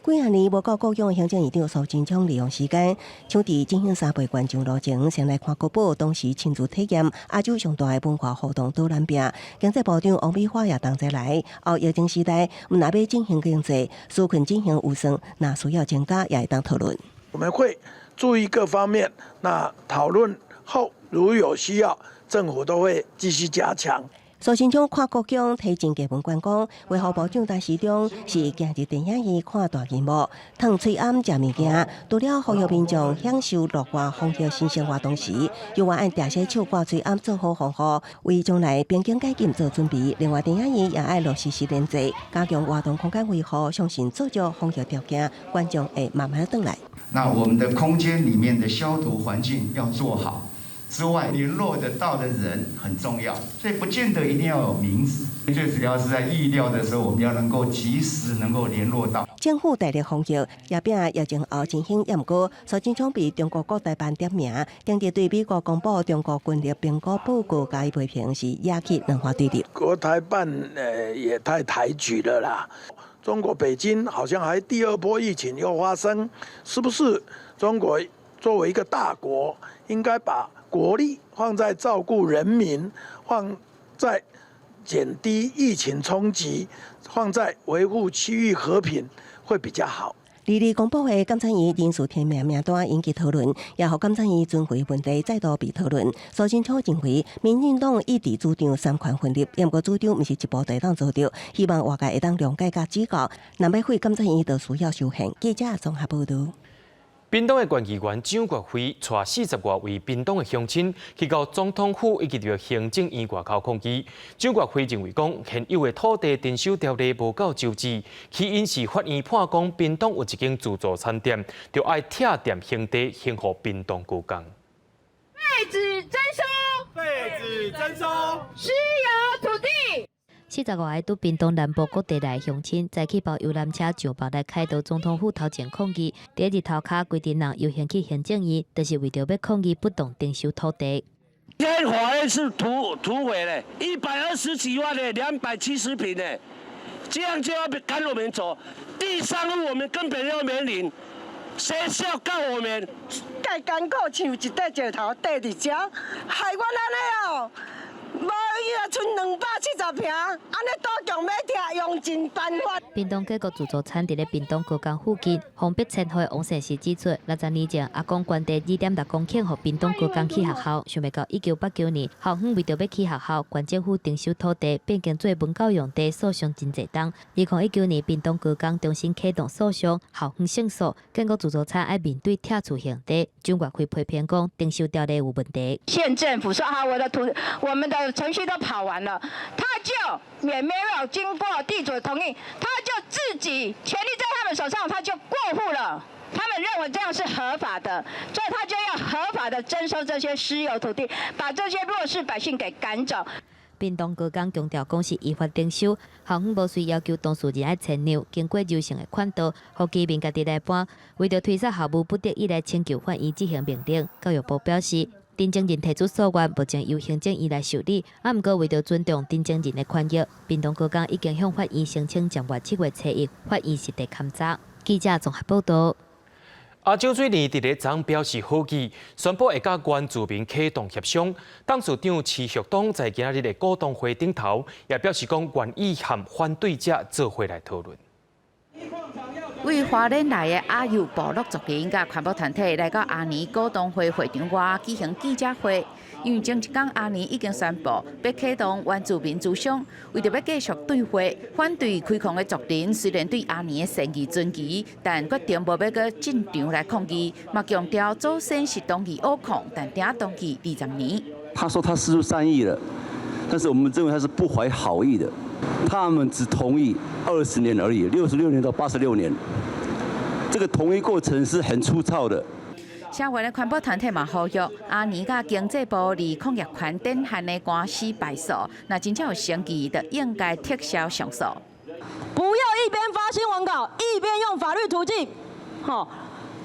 幾廿年無到故宮的行政院長蘇貞昌利用時間，搶佇振興三倍券上路前，先來看國寶，當時親自體驗亞洲上大的文化活動導覽餅。經濟部長王美花也同齊來。後疫情時代，若要進行經濟，紓困進行有算，那需要增加也會當討論。我們會注意各方面，那討論後如有需要，政府都會繼續加強。苏新昌跨国境提前基本观光，为何部长陈时中是今日电影院看大荧幕，烫嘴暗食物件，除了呼吁民众享受乐外风气新生活同时，又还按定些手挂嘴暗做好防护，为将来边境解禁做准备。另外，电影院也爱落实实联制，加强活动空间维护，相信做足防疫条件，观众会慢慢回来。那我们的空间里面的消毒环境要做好。 之外，联络得到的人很重要，所以不见得一定要有名字。最主要是在预料的时候，我们要能够及时能够联络到。政府大力防疫，也并疫情后进行验过。苏贞昌被中国国台办点名，经济对美国公布中国军力评估报告加以批评，是引起两化对立。国台办也太抬举了啦！中国北京好像还第二波疫情又发生，是不是中国作为一个大国，应该把 国力放在照顾人民，放在减低疫情冲击，放在维护区域和平会比较好。离离公布的监察院人事提名名单引起讨论，也让监察院巡回问题再度被讨论。苏贞昌认为，民进党一直主张三权分立，不过主张不是一步就当做到，希望外界会当谅解甲指教。若要毁监察院，就需要修宪。记者综合报道。 屏东的县议员蒋国辉带40多位屏东的乡亲去到总统府以及着行政院外口抗议。蒋国辉认为讲，现有的土地征收条例无够周知，起因是法院判讲屏东有一间自助餐店，就爱拆店兄弟兴予屏东故宫。废止征收，废止征收私有土地。 45个拄屏东南部各地来乡亲，再去包游览车上报来开到总统府头前抗议。第一日头卡规定人游行去行政院，就是为着要抗议不当征收土地。天法院是土匪嘞，120几万嘞，270坪嘞，这样就要赶我们走。地上路我们根本要免领，谁是要告我们？介艰苦像一块石头块伫遮，害我安尼哦。 无伊啊，剩270坪，安尼都强要听，用尽办法。屏东各个自助餐伫咧屏东故宫附近，封闭前会王先生指出，60年前阿公捐地2.6公顷，予屏东故宫起学校，想袂到1989年，校方为着要起学校，县政府征收土地，变更做文教用地，诉讼真侪档。2019年，屏东故宫重新启动诉讼，校方胜诉，结果自助餐要面对拆除刑地。蒋国辉批评讲，征收条例有问题。县政府说啊，我们的程序都跑完了，他就也没有经过地主的同意，他就自己权力在他们手上，他就过户了。他们认为这样是合法的，所以他就要合法的征收这些私有土地，把这些弱势百姓给赶走。屏东高港强调，讲是依法征收，校方无需要求当事人爱签让，经过柔性的管道，互居民家己来搬。为着推卸校务，不得已来请求法院执行命令。教育部表示，陈情人提出诉愿，目前由行政院来受理。不过为着尊重陈情人的权益，屏东高港已经向法院申请将于7月初1，法院是第勘查。记者综合报道。阿洲水利伫咧昨表示好意，宣布会甲原住民启动协商。董事长池旭东在今日的股东会顶头，也表示讲愿意和反对者做伙来讨论。为花莲来的阿友部落族人甲环保团体来到阿年股东会会场外举行记者会，因为前一天阿年已经宣布要启动原住民咨商，为着要继续对话，反对开矿的族人虽然对阿年的善意尊期，但决定无要搁进场来抗议，嘛强调祖先是当期挖矿，但定当期20年。他说他施出善意了，但是我们认为他是不怀好意的。他们只同意20年而已，66年到86年，这个同意过程是很粗糙的。社会的环保团体嘛呼吁阿年甲经济部离矿业权典范的官司败诉，那真正有成绩，就应该撤销上诉。不要一边发新闻稿，一边用法律途径，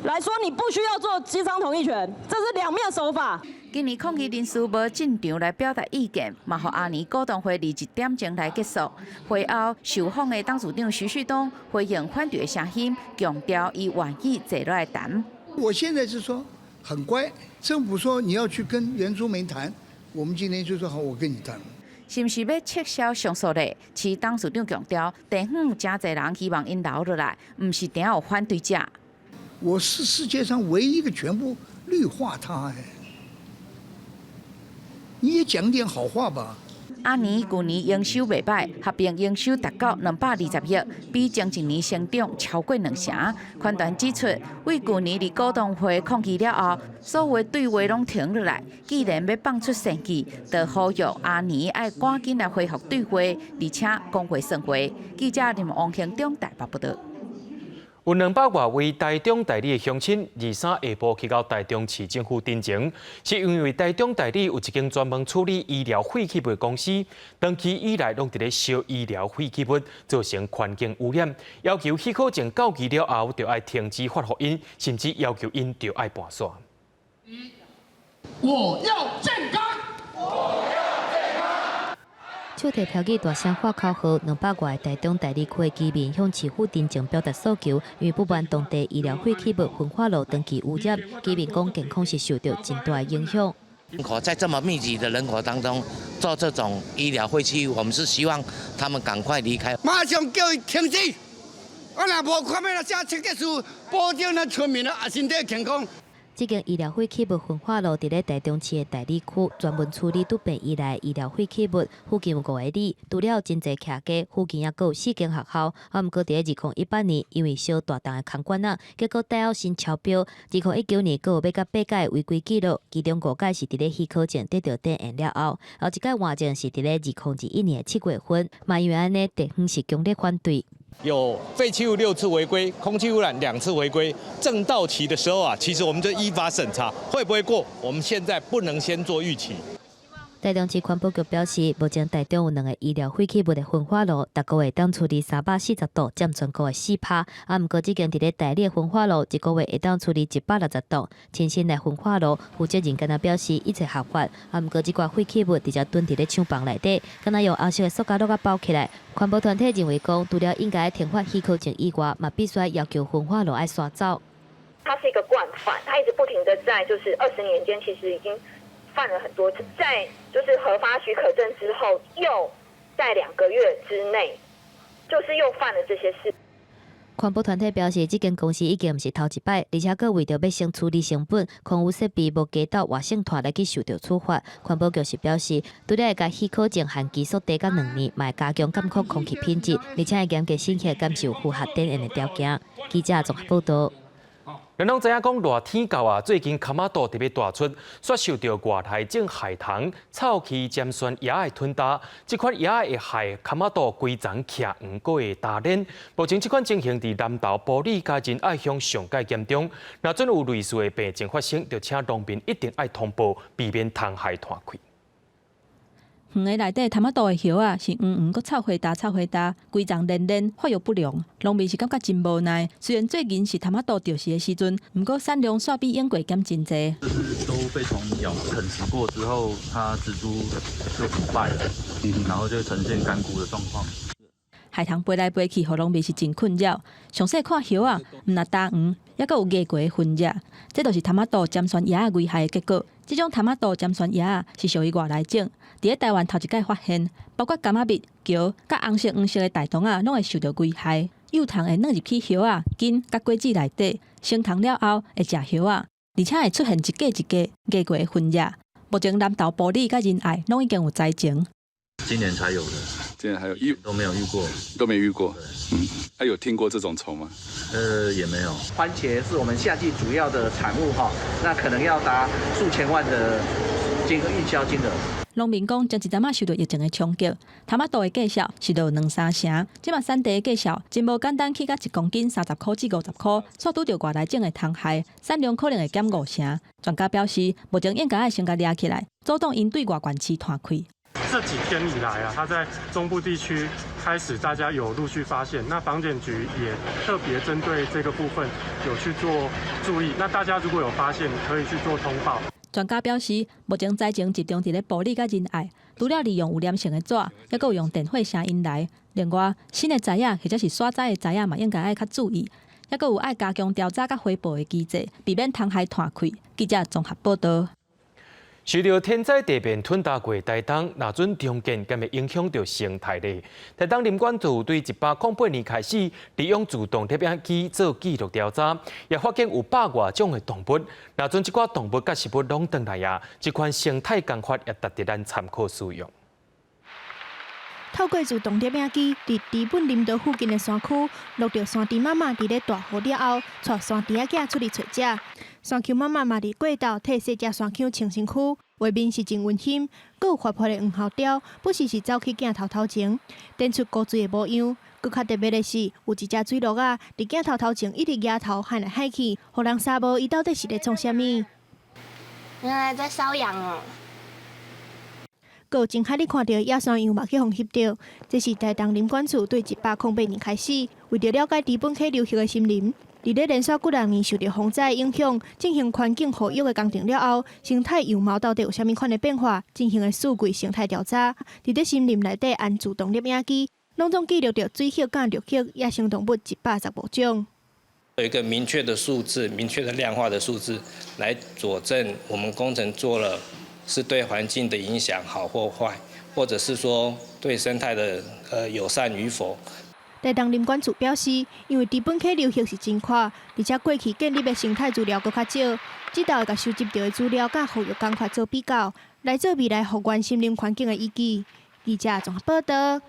来说你不需要做机商同意权，这是两面手法。今年抗议人士无进场来表达意见，嘛，互阿年股东会21点钟来结束。会后，受访的董事长徐旭东回应反对的声音，强调伊愿意坐落来谈。我现在是说很乖，政府说你要去跟原住民谈，我们今天就说好，我跟你谈。是不是要撤销上诉呢？其董事长强调，地方真侪人希望因留落来，唔是定有反对者。我是世界上唯一一个全部绿化它你也讲点好话吧。阿年去年营收袂歹，合并营收达到220亿，比前一年成长超过2成。官员指出，为去年伫股东会抗议了后，所有对话拢停落来。既然要放出善气，就呼吁阿年爱赶紧来恢复对话，而且讲话算话。记者林王兴中台北报道。有200多位台中代理的乡亲，23下晡去到台中市政府陈情，是因为台中代理有一间专门处理医疗废弃物的公司，长期以来拢伫咧烧医疗废弃物，造成环境污染，要求许可证到期了后，就要停止发给因，甚至要求因就要搬线。我要健康。手提标语大声喊口号，200多个台中代理区的居民向市府陈情表达诉求，因为不满当地医疗废弃物焚化炉长期污染，居民讲健康是受到真大的影响。人口在这么密集的人口当中做这种医疗废弃物，我们是希望他们赶快离开。马上叫伊停止！我若无看要写切结书，保证咱村民的身体健康。这间医疗废弃物焚化炉伫咧台中市的代理区，专门处理突变以来医疗废弃物。附近有5个里，除了真侪徛家，附近也有4间学校。啊，毋过伫咧2018年，因为烧大档的空管啊，结果戴奥新超标。2019年，佫有要甲8届违规记录，其中5届是伫咧许可证得到定案了后，后一届换证是伫咧2021年7月份。嘛因为安尼，地方是强烈反对。有废弃物6次违规，空气污染2次违规，正到期的时候啊，其实我们就依法审查，会不会过？我们现在不能先做预期。台中市环保局表示，目前台中有2个医疗废弃物的焚化炉，逐个月当处理340度，占全国的4%。啊，毋过这间伫咧代理的焚化炉，一个月会当处理160度。亲身来焚化炉负责人敢若表示一切合法。啊，毋过这寡废弃物直接囤伫咧厂房内底，敢若用红色的塑胶袋包起来。环保团体认为讲，除了应该停发许可证以外，嘛必须要求焚化炉爱刷走。它是一个惯犯，它一直不停的在就是20年间，其实已经犯了很多次，在就是核发许可证之后，又在2个月之内，就是又犯了这些事。环保团体表示，这间公司已经毋是头一摆，而且佫为着要先处理成本，空污设备无加到外省团来去受到处罚。环保局是表示，除了会甲许可证限期缩低到2年，嘛会加强监控空气品质，而且会严格审核敢是有符合定案的条件。记者综合报道。咱拢知影讲热天到啊，最近卡马岛特别大出，却受到外来种海棠、臭气尖酸野的吞打。这款野会害卡马岛规丛徛黄果的大连。目前这款情形伫南投埔里加仁爱乡上界严重。若真有类似的病情发生，就请农民一定要通报，避免虫害断开。园的内底塔马豆的叶啊，是黄搁臭灰大，规丛连连，发育不良。农民是感觉真无奈。虽然最近是塔马豆钓时的时阵，不过产量煞比烟过减真济。就是都被虫咬啃食过之后，它植株就腐败了，然后就呈现干枯的状况。海棠飞来飞去，互农民是真困扰。详细看叶啊，毋若大黄，也阁有芽过的分野，这就是塔马豆尖酸叶的危害的结果。这种塔马豆尖酸叶啊，是属于外来种，伫咧台湾头一届发现，包括柑仔蜜、桥、甲红色的大虫啊，拢会受到危害。幼虫会软入去叶啊、茎、甲果子内底，生虫了后会食叶啊，而且会出现一架芽过的分野。目前南投埔里甲仁爱拢已经有灾情。今年才有的，今年还有都没有遇过，都没遇过。还有听过这种虫吗？也没有。番茄是我们夏季主要的产物哈，那可能要达数千万的运销金额。农民讲，前一阵仔受到疫情的冲击，塔马豆的价销是到2-3成，即马产地的价销真无简单，起到1公斤30块至50块，却拄到外来种的虫害，产量可能会减5成。专家表示，目前应该要先甲抓起来，阻挡因对外管市传开。这几天以来啊，它在中部地区开始大家有陆续发现，那防检局也特别针对这个部分有去做注意。那大家如果有发现，可以去做通报。专家表示，目前灾情集中伫咧埔里甲仁爱，除了利用有粘性的纸，也有用电话声音来。另外，新的材啊或者是刷载的材啊嘛，应该要较注意，也有爱加强调查甲回报的机制，避免虫害传开。记者综合报道。受到天灾地变吞打过台东，若准重建，敢会影响到生态呢？台东林管处对108年开始利用自动摄影机做记录调查，也发现有100多种的动物。若准这寡动物甲食物拢回来啊，这款生态工法也值得咱参考使用。透过自动摄影机，伫日本林道附近的山区，录到山猪妈妈伫咧大雨了后，带山猪仔囝出去找食。山丘妈妈嘛伫过道替细只山丘清身躯，画面是真温馨。阁有活泼的黄喉貂，不时是走去镜头前，展出古锥的模样。更较特别的是，有一只水鹿啊，伫镜头前一直摇头喊来喊去，互人查无伊到底是咧创啥物。原来在搔痒哦。阁有真海，你看到野山羊嘛去互翕到，这是台东林管处对108年开始，为着了解日本溪流域的森林，伫咧连续几十年受到风灾影响，进行环境保育的工程了后，生态样貌到底有啥物款的变化，进行的四季生态调查，伫咧森林内底安自动摄影机，拢总记录到水域甲陆域野生动物115种。有一个明确的数字、明确的量化的数字，来佐证我们工程做了是对环境的影响好或坏，或者是说对生态的友善与否。台东林管处表示，因为日本溪流域是真宽，而且过去建立的生态资料佫较少，指导会甲收集到的资料甲保育工课做比较，来做未来复原森林环境的依据。记者综合报道。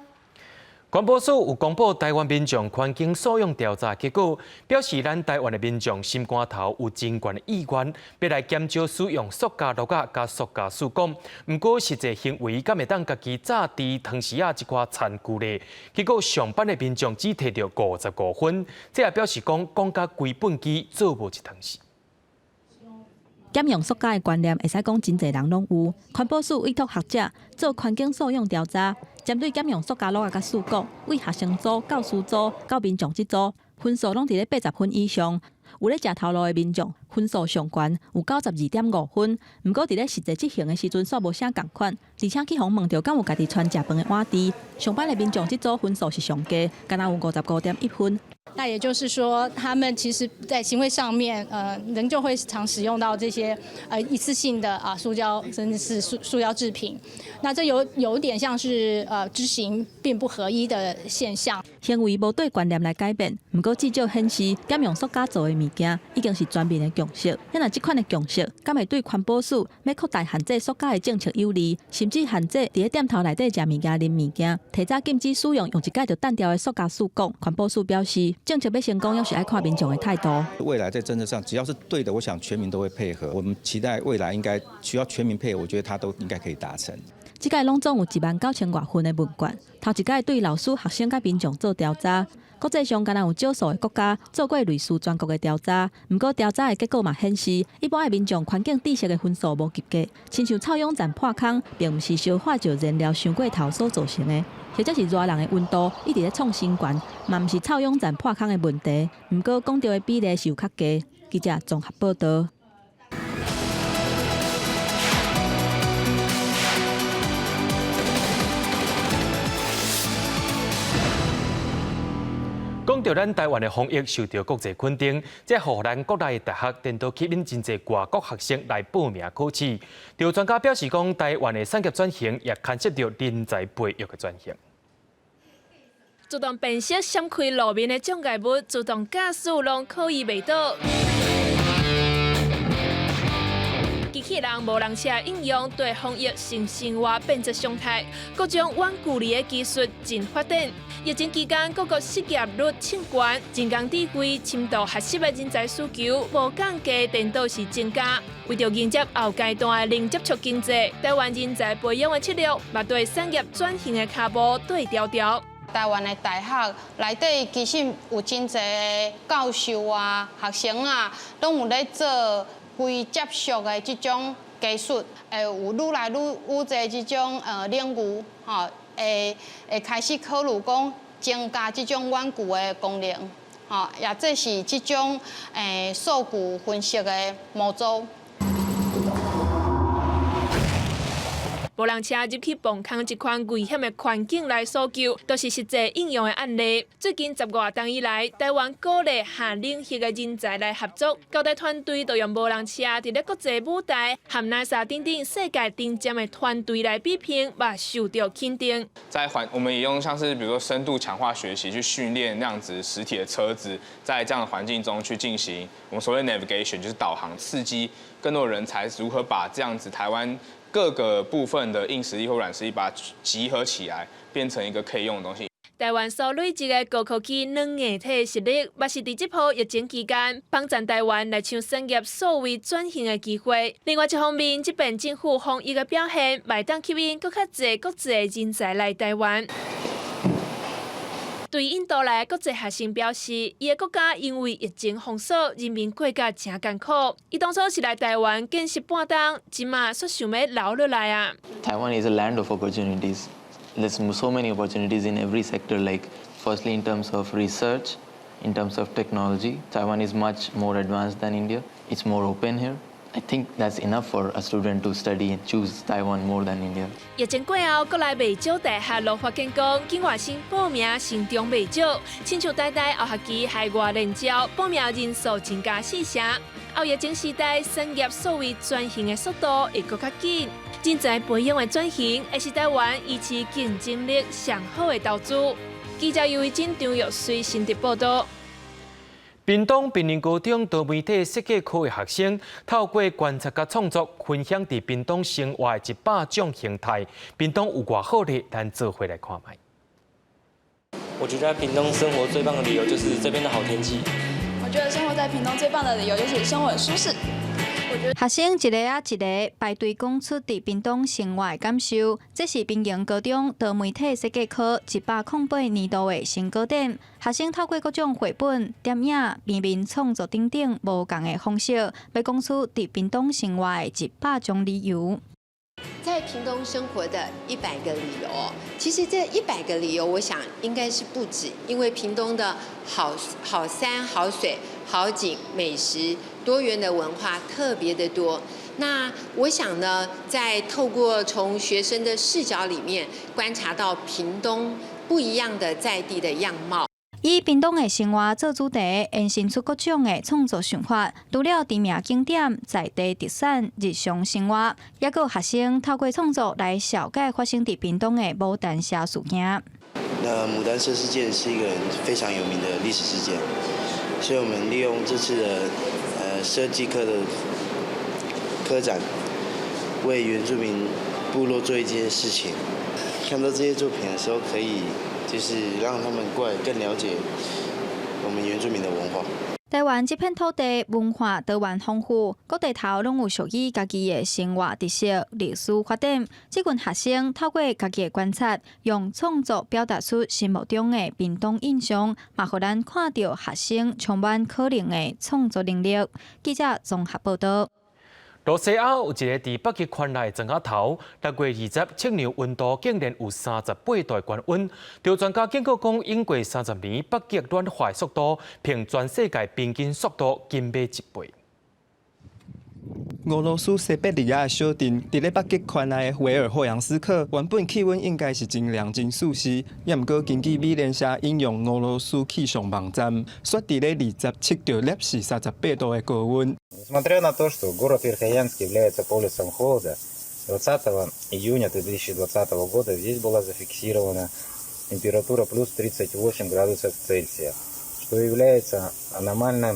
环保署有公布台湾民众环境素养调查结果，表示咱台湾的民众心肝头有真悬的意愿，要来减少使用塑胶落甲加塑胶塑管。不过实际行为敢会当家己炸伫汤匙啊一寡残具咧？结果上班的民众只摕到55分，这也表示讲甲规本机做无一汤匙。减用塑胶的观念，会使讲真侪人拢有。环保署委托学者做环境素养调查，针对减用塑胶落甲塑胶，为学生组、教师组到民众这组，分数拢伫咧80分以上。有咧食头路的民众分数上悬，有92.5分。不过伫咧实际执行的时阵，煞无啥共款，而且去互问到敢有家己穿食饭的碗箸。上班的民众这组分数是上低，敢若有55.1分。那也就是说，他们其实在行为上面，仍旧会常使用到这些一次性的塑胶，甚至是塑胶制品。那这有点像是知行并不合一的现象。行为无对观念来改变，不过至少显示减用塑胶做的物件已经是全面的共识。因为这款的共识，敢会对环保署要扩大限制塑胶的政策有利，甚至限制伫咧店头内底食物件、啉物件，提早禁止使用用一届就断掉的塑胶塑管。环保署表示，政策要成功，要是爱看民众的态度。未来在政策上，只要是对的，我想全民都会配合。我们期待未来应该需要全民配合，我觉得它都应该可以达成。这届拢总有19000多份的问卷，头一届对老师、学生甲民众做调查。国际上，敢若有少数的国家做过类似全国的调查，不过调查的结果嘛显示，一般的民众环境知识的分数无及格，亲像臭氧站破空，并不是烧化石燃料伤过头所造成的，或者是热人的温度一直咧创新悬，嘛不是臭氧站破空的问题。不过讲到的比例是有较低。记者综合报道。讲到咱台湾的防疫受到国际肯定，这互咱国内的大学颠倒吸引真侪外国学生来报名考试。有专家表示讲，台湾的产业转型也牵涉到人才培育的转型。自动辨识闪开路面的障碍物，自动驾驶拢可以袂到。机器人、无人车应用对防疫新生活变作常态，各种远距离的技术真发展。疫情期间，各国失业率升高，人工智慧深度学习的人才需求无降低，颠倒是增加。为着迎接后阶段的零接触经济，台湾人才培养的策略，嘛对产业转型的脚步对调调。台湾的大学内底其实有真侪教授啊、学生啊，拢有咧做非接触的这种技术，有愈来愈侪这种领域，吼，会开始考虑讲增加这种远距的功能，吼，也这是这种数据分析的模组。无人车入去崩坑一款危险的环境来搜救，都是实际应用的案例。最近10多年以来，台湾鼓励下领域的人才来合作，高台团队都用无人车伫咧国际舞台，和 NASA 等等世界顶尖的团队来比拼，嘛受到肯定。我们也用像是比如说深度强化学习去训练那样子实体的车子，在这样的环境中去进行我们所谓 navigation， 就是导航，刺激更多人才如何把这样子台湾各个部分的硬实力或软实力，把它集合起来，变成一个可以用的东西。台湾所累积的高科技软硬体实力，也是伫这波疫情期间帮助台湾来抢产业数位转型的机会。另外一方面，这边政府防疫的表现，卖当吸引更较侪国际的人才来台湾。对印度来国际学生表示，伊个国家因为疫情封锁，人民过甲真艰苦。伊当初是来台湾见识半冬，即马煞想要留落来啊。Taiwan is a land of opportunities. There's so many opportunities in every sector, like firstly in terms of research, in terms of technology. Taiwan is much more advanced than India. It's more open here. I think that's enough for a student to study and choose Taiwan more than India. 疫情过后，国内未少大学陆发建工，境外生报名成长未少，亲像台大后学期海外联招报名人数增加4成。后疫情时代，产业数位转型的速度会更较紧。人才培养的转型，也是台湾维持竞争力上好的投资。记者由张玉随新竹报道。屏东平林高中多媒体设计科的学生，透过观察甲创作，分享伫屏东生活的100种形态。屏东有偌好哩，咱做伙来看卖。我觉得屏东生活最棒的理由就是这边的好天气。我觉得生活在屏东最棒的理由就是生活很舒适。学生一个啊一个排队讲出伫屏东生活的感受，这是平营高中多媒体设计科108年度的新高点。学生透过各种绘本、电影、平面创作等等无同的方式，要讲出伫屏东生活的100种理由。在屏东生活的100个理由，其实这100个理由，我想应该是不止，因为屏东的好山、好水、好景、美食、多元的文化特别的多。那我想呢，在透过从学生的视角里面观察到屏东不一样的在地的样貌。以屏东的生活做主题，延伸出各种的创作想法。除了知名景点、在地特产、日常生活，也有学生透过创作来了解发生伫屏东的牡丹社事件。那牡丹社事件是一个非常有名的历史事件，所以我们利用这次的设计科的科展，为原住民部落做一件事情。看到这些作品的时候，可以就是让他们过来更了解我们原住民的文化。台湾这片土地文化多元丰富，各地头拢有属于家己的生活特色、历史发展。这群学生透过家己的观察，用创作表达出心目中的屏东印象，嘛，互咱看到学生充满可能的创作能力。记者综合报道。罗西亚有一个伫北极圈内的庄仔头，6月20测量温度竟然有38度的高温。有专家警告讲，经过30年，北极暖化的速度平全世界平均速度减码1倍。俄罗斯西伯利亚的小镇，伫咧北极圈内的维尔霍扬斯克，原本气温应该是真凉真舒适，也毋过根据美联社引用俄罗斯气象网站，说伫咧27度摄氏38度的高温。Несмотря на то, что город Верхоянск является полюсом холода, 20 июня 2020 года здесь была зафиксирована температура плюс 38 градусов Цельсия, что является аномальной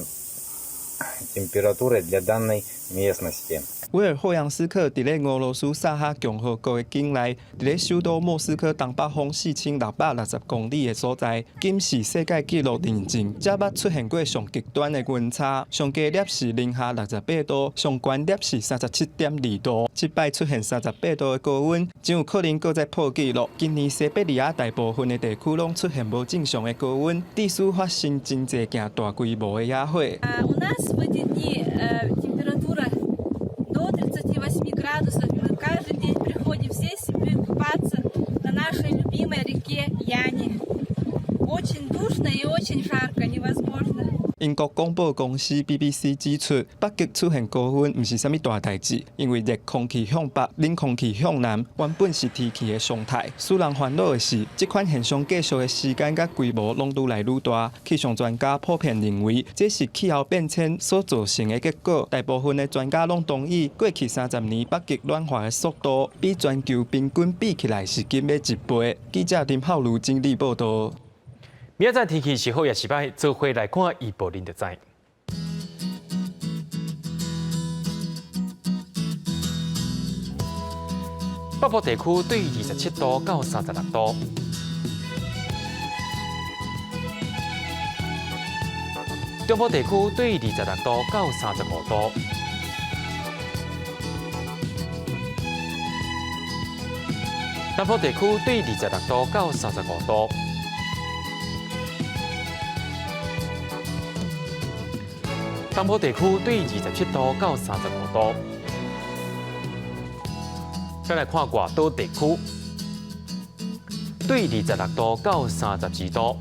температурой для данной местности. 维尔霍扬斯克伫咧俄罗斯萨哈共和国的境内，伫咧首都莫斯科东北方4660公里的所在，仅是世界纪录认证，才捌出现过上极端的温差，上低摄氏零下68度，上悬摄氏37.2度。即摆出现38度的高温，真有可能搁再破纪录。今年西伯利亚大部分的地区拢出现无正常的高温，地区发生真侪件大规模的野火。До 38 градусов. Мы каждый день приходим всей семьей купаться на нашей любимой реке Яне. Очень душно и очень жарко, невозможно. 英国广播公司 BBC 指出，北极出现高温毋是啥物大代志，因为热空气向北，冷空气向南，原本是天气的常态。使人烦恼的是，这款现象继续的时间甲规模拢愈来愈大。气象专家普遍认为，这是气候变迁所造成的结果。大部分的专家拢同意，过去30年北极暖化的速度比全球平均比起来是减码1倍。记者林浩如整理报道。明仔载天气是好也是歹，做伙来看预报，您就知。北部地区对27度到36度。中部地区对26度到35度。南部地区对26度到35度。东部地区对27度到35度。再来看外岛地区，对26度到32度。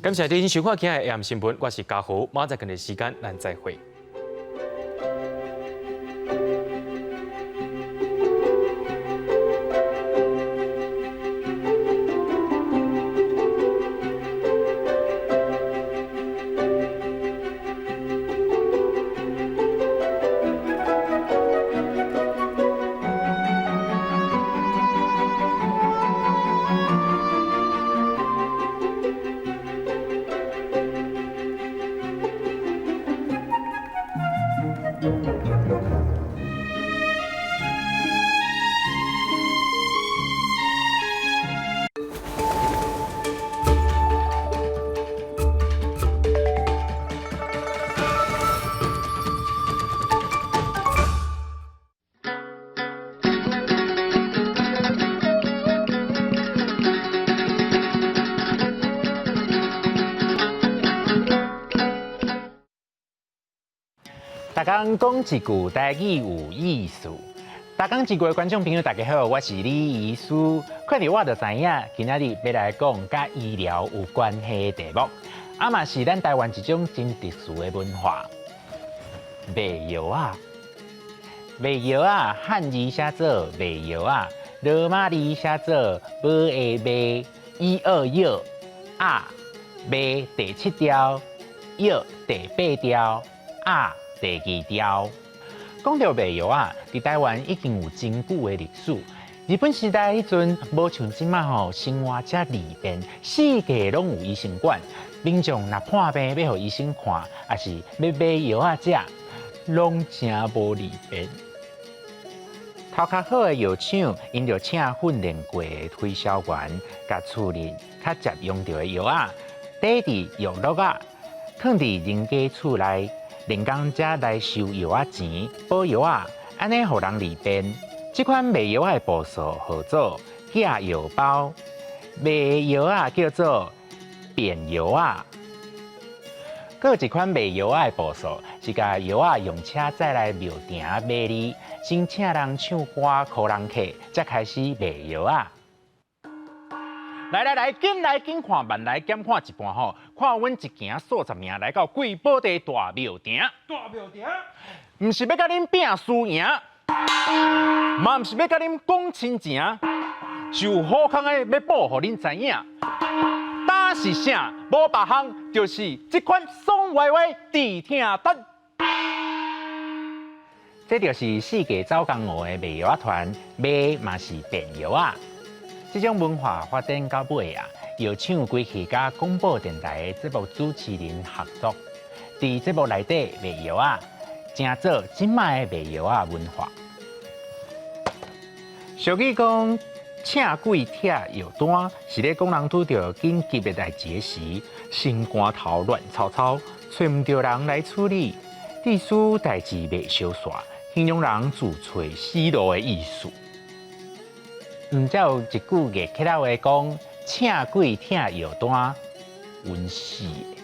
感谢您收看今日的 AM 新闻，我是嘉豪，马上跟你时间，咱再会。大家讲一句台语有意思。大家一句的观众朋友，大家好，我是李医师。看到我就知影，今仔日要来讲甲医疗有关系的题目，嘛是咱台湾一种真特殊的文化——卖药啊！卖药啊，汉字写做卖药啊，罗马字写做买的卖，医二药啊，卖第7条，药第8条啊。第2条，讲到卖药啊，伫台湾已经有真久的历史。日本时代迄阵，无像即马吼生活遮利便，四界拢有医生馆。民众若破病要互医生看，也是要买药啊食，拢真无利便。头壳好的药厂，因着请训练过的推销员，甲处理较常用到的药啊，第伫药落啊，放伫人家厝内。人工才来收药啊钱，补药啊，安尼互人利便。这款卖药的步数号做假药包，卖药啊叫做变药啊。佫有一款卖药的步数，是甲药啊用车载来庙埕卖哩，先请人唱歌、靠人客，才开始卖药啊。来，紧看，慢来减看一半吼，看阮一行数十名来到贵宝地大庙埕。大庙埕，毋是要甲恁拼输赢，嘛毋是要甲恁讲亲情，就好康的要报互恁知影。打是啥？无别项，就是这款爽歪歪地听单。这就是世界走江湖的卖药团，卖嘛是变药啊。这种文化发展到尾啊，药厂归去甲广播电台的节目主持人合作，伫节目内底卖药啊，正做今卖的卖药啊文化。俗语讲，请鬼拆药单，是咧讲人拄着紧急的代志时，心肝头乱糟糟，找唔到人来处理，意思代志未小煞，形容人自找死路的意思。才有一句艺客佬话讲，请鬼拆药单，阮死的。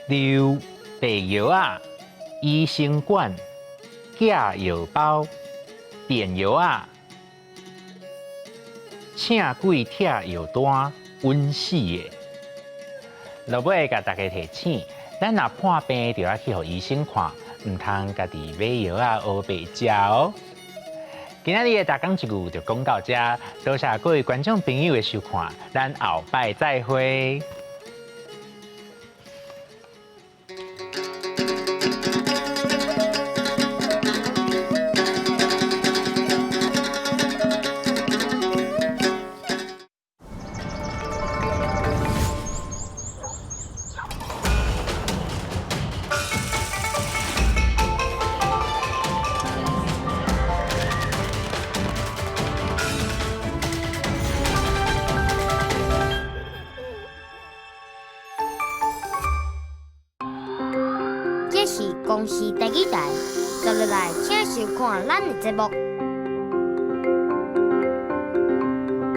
例如卖药啊，医生馆假药包，变药啊，请鬼拆药单，阮死的。落尾甲大家提醒，咱若破病就要去互医生看，唔通家己买药啊黑白食哦。今仔日的大讲一句就讲到这，多谢各位观众朋友的收看，咱后摆再会。公司第2台，接落来请收看咱的节目。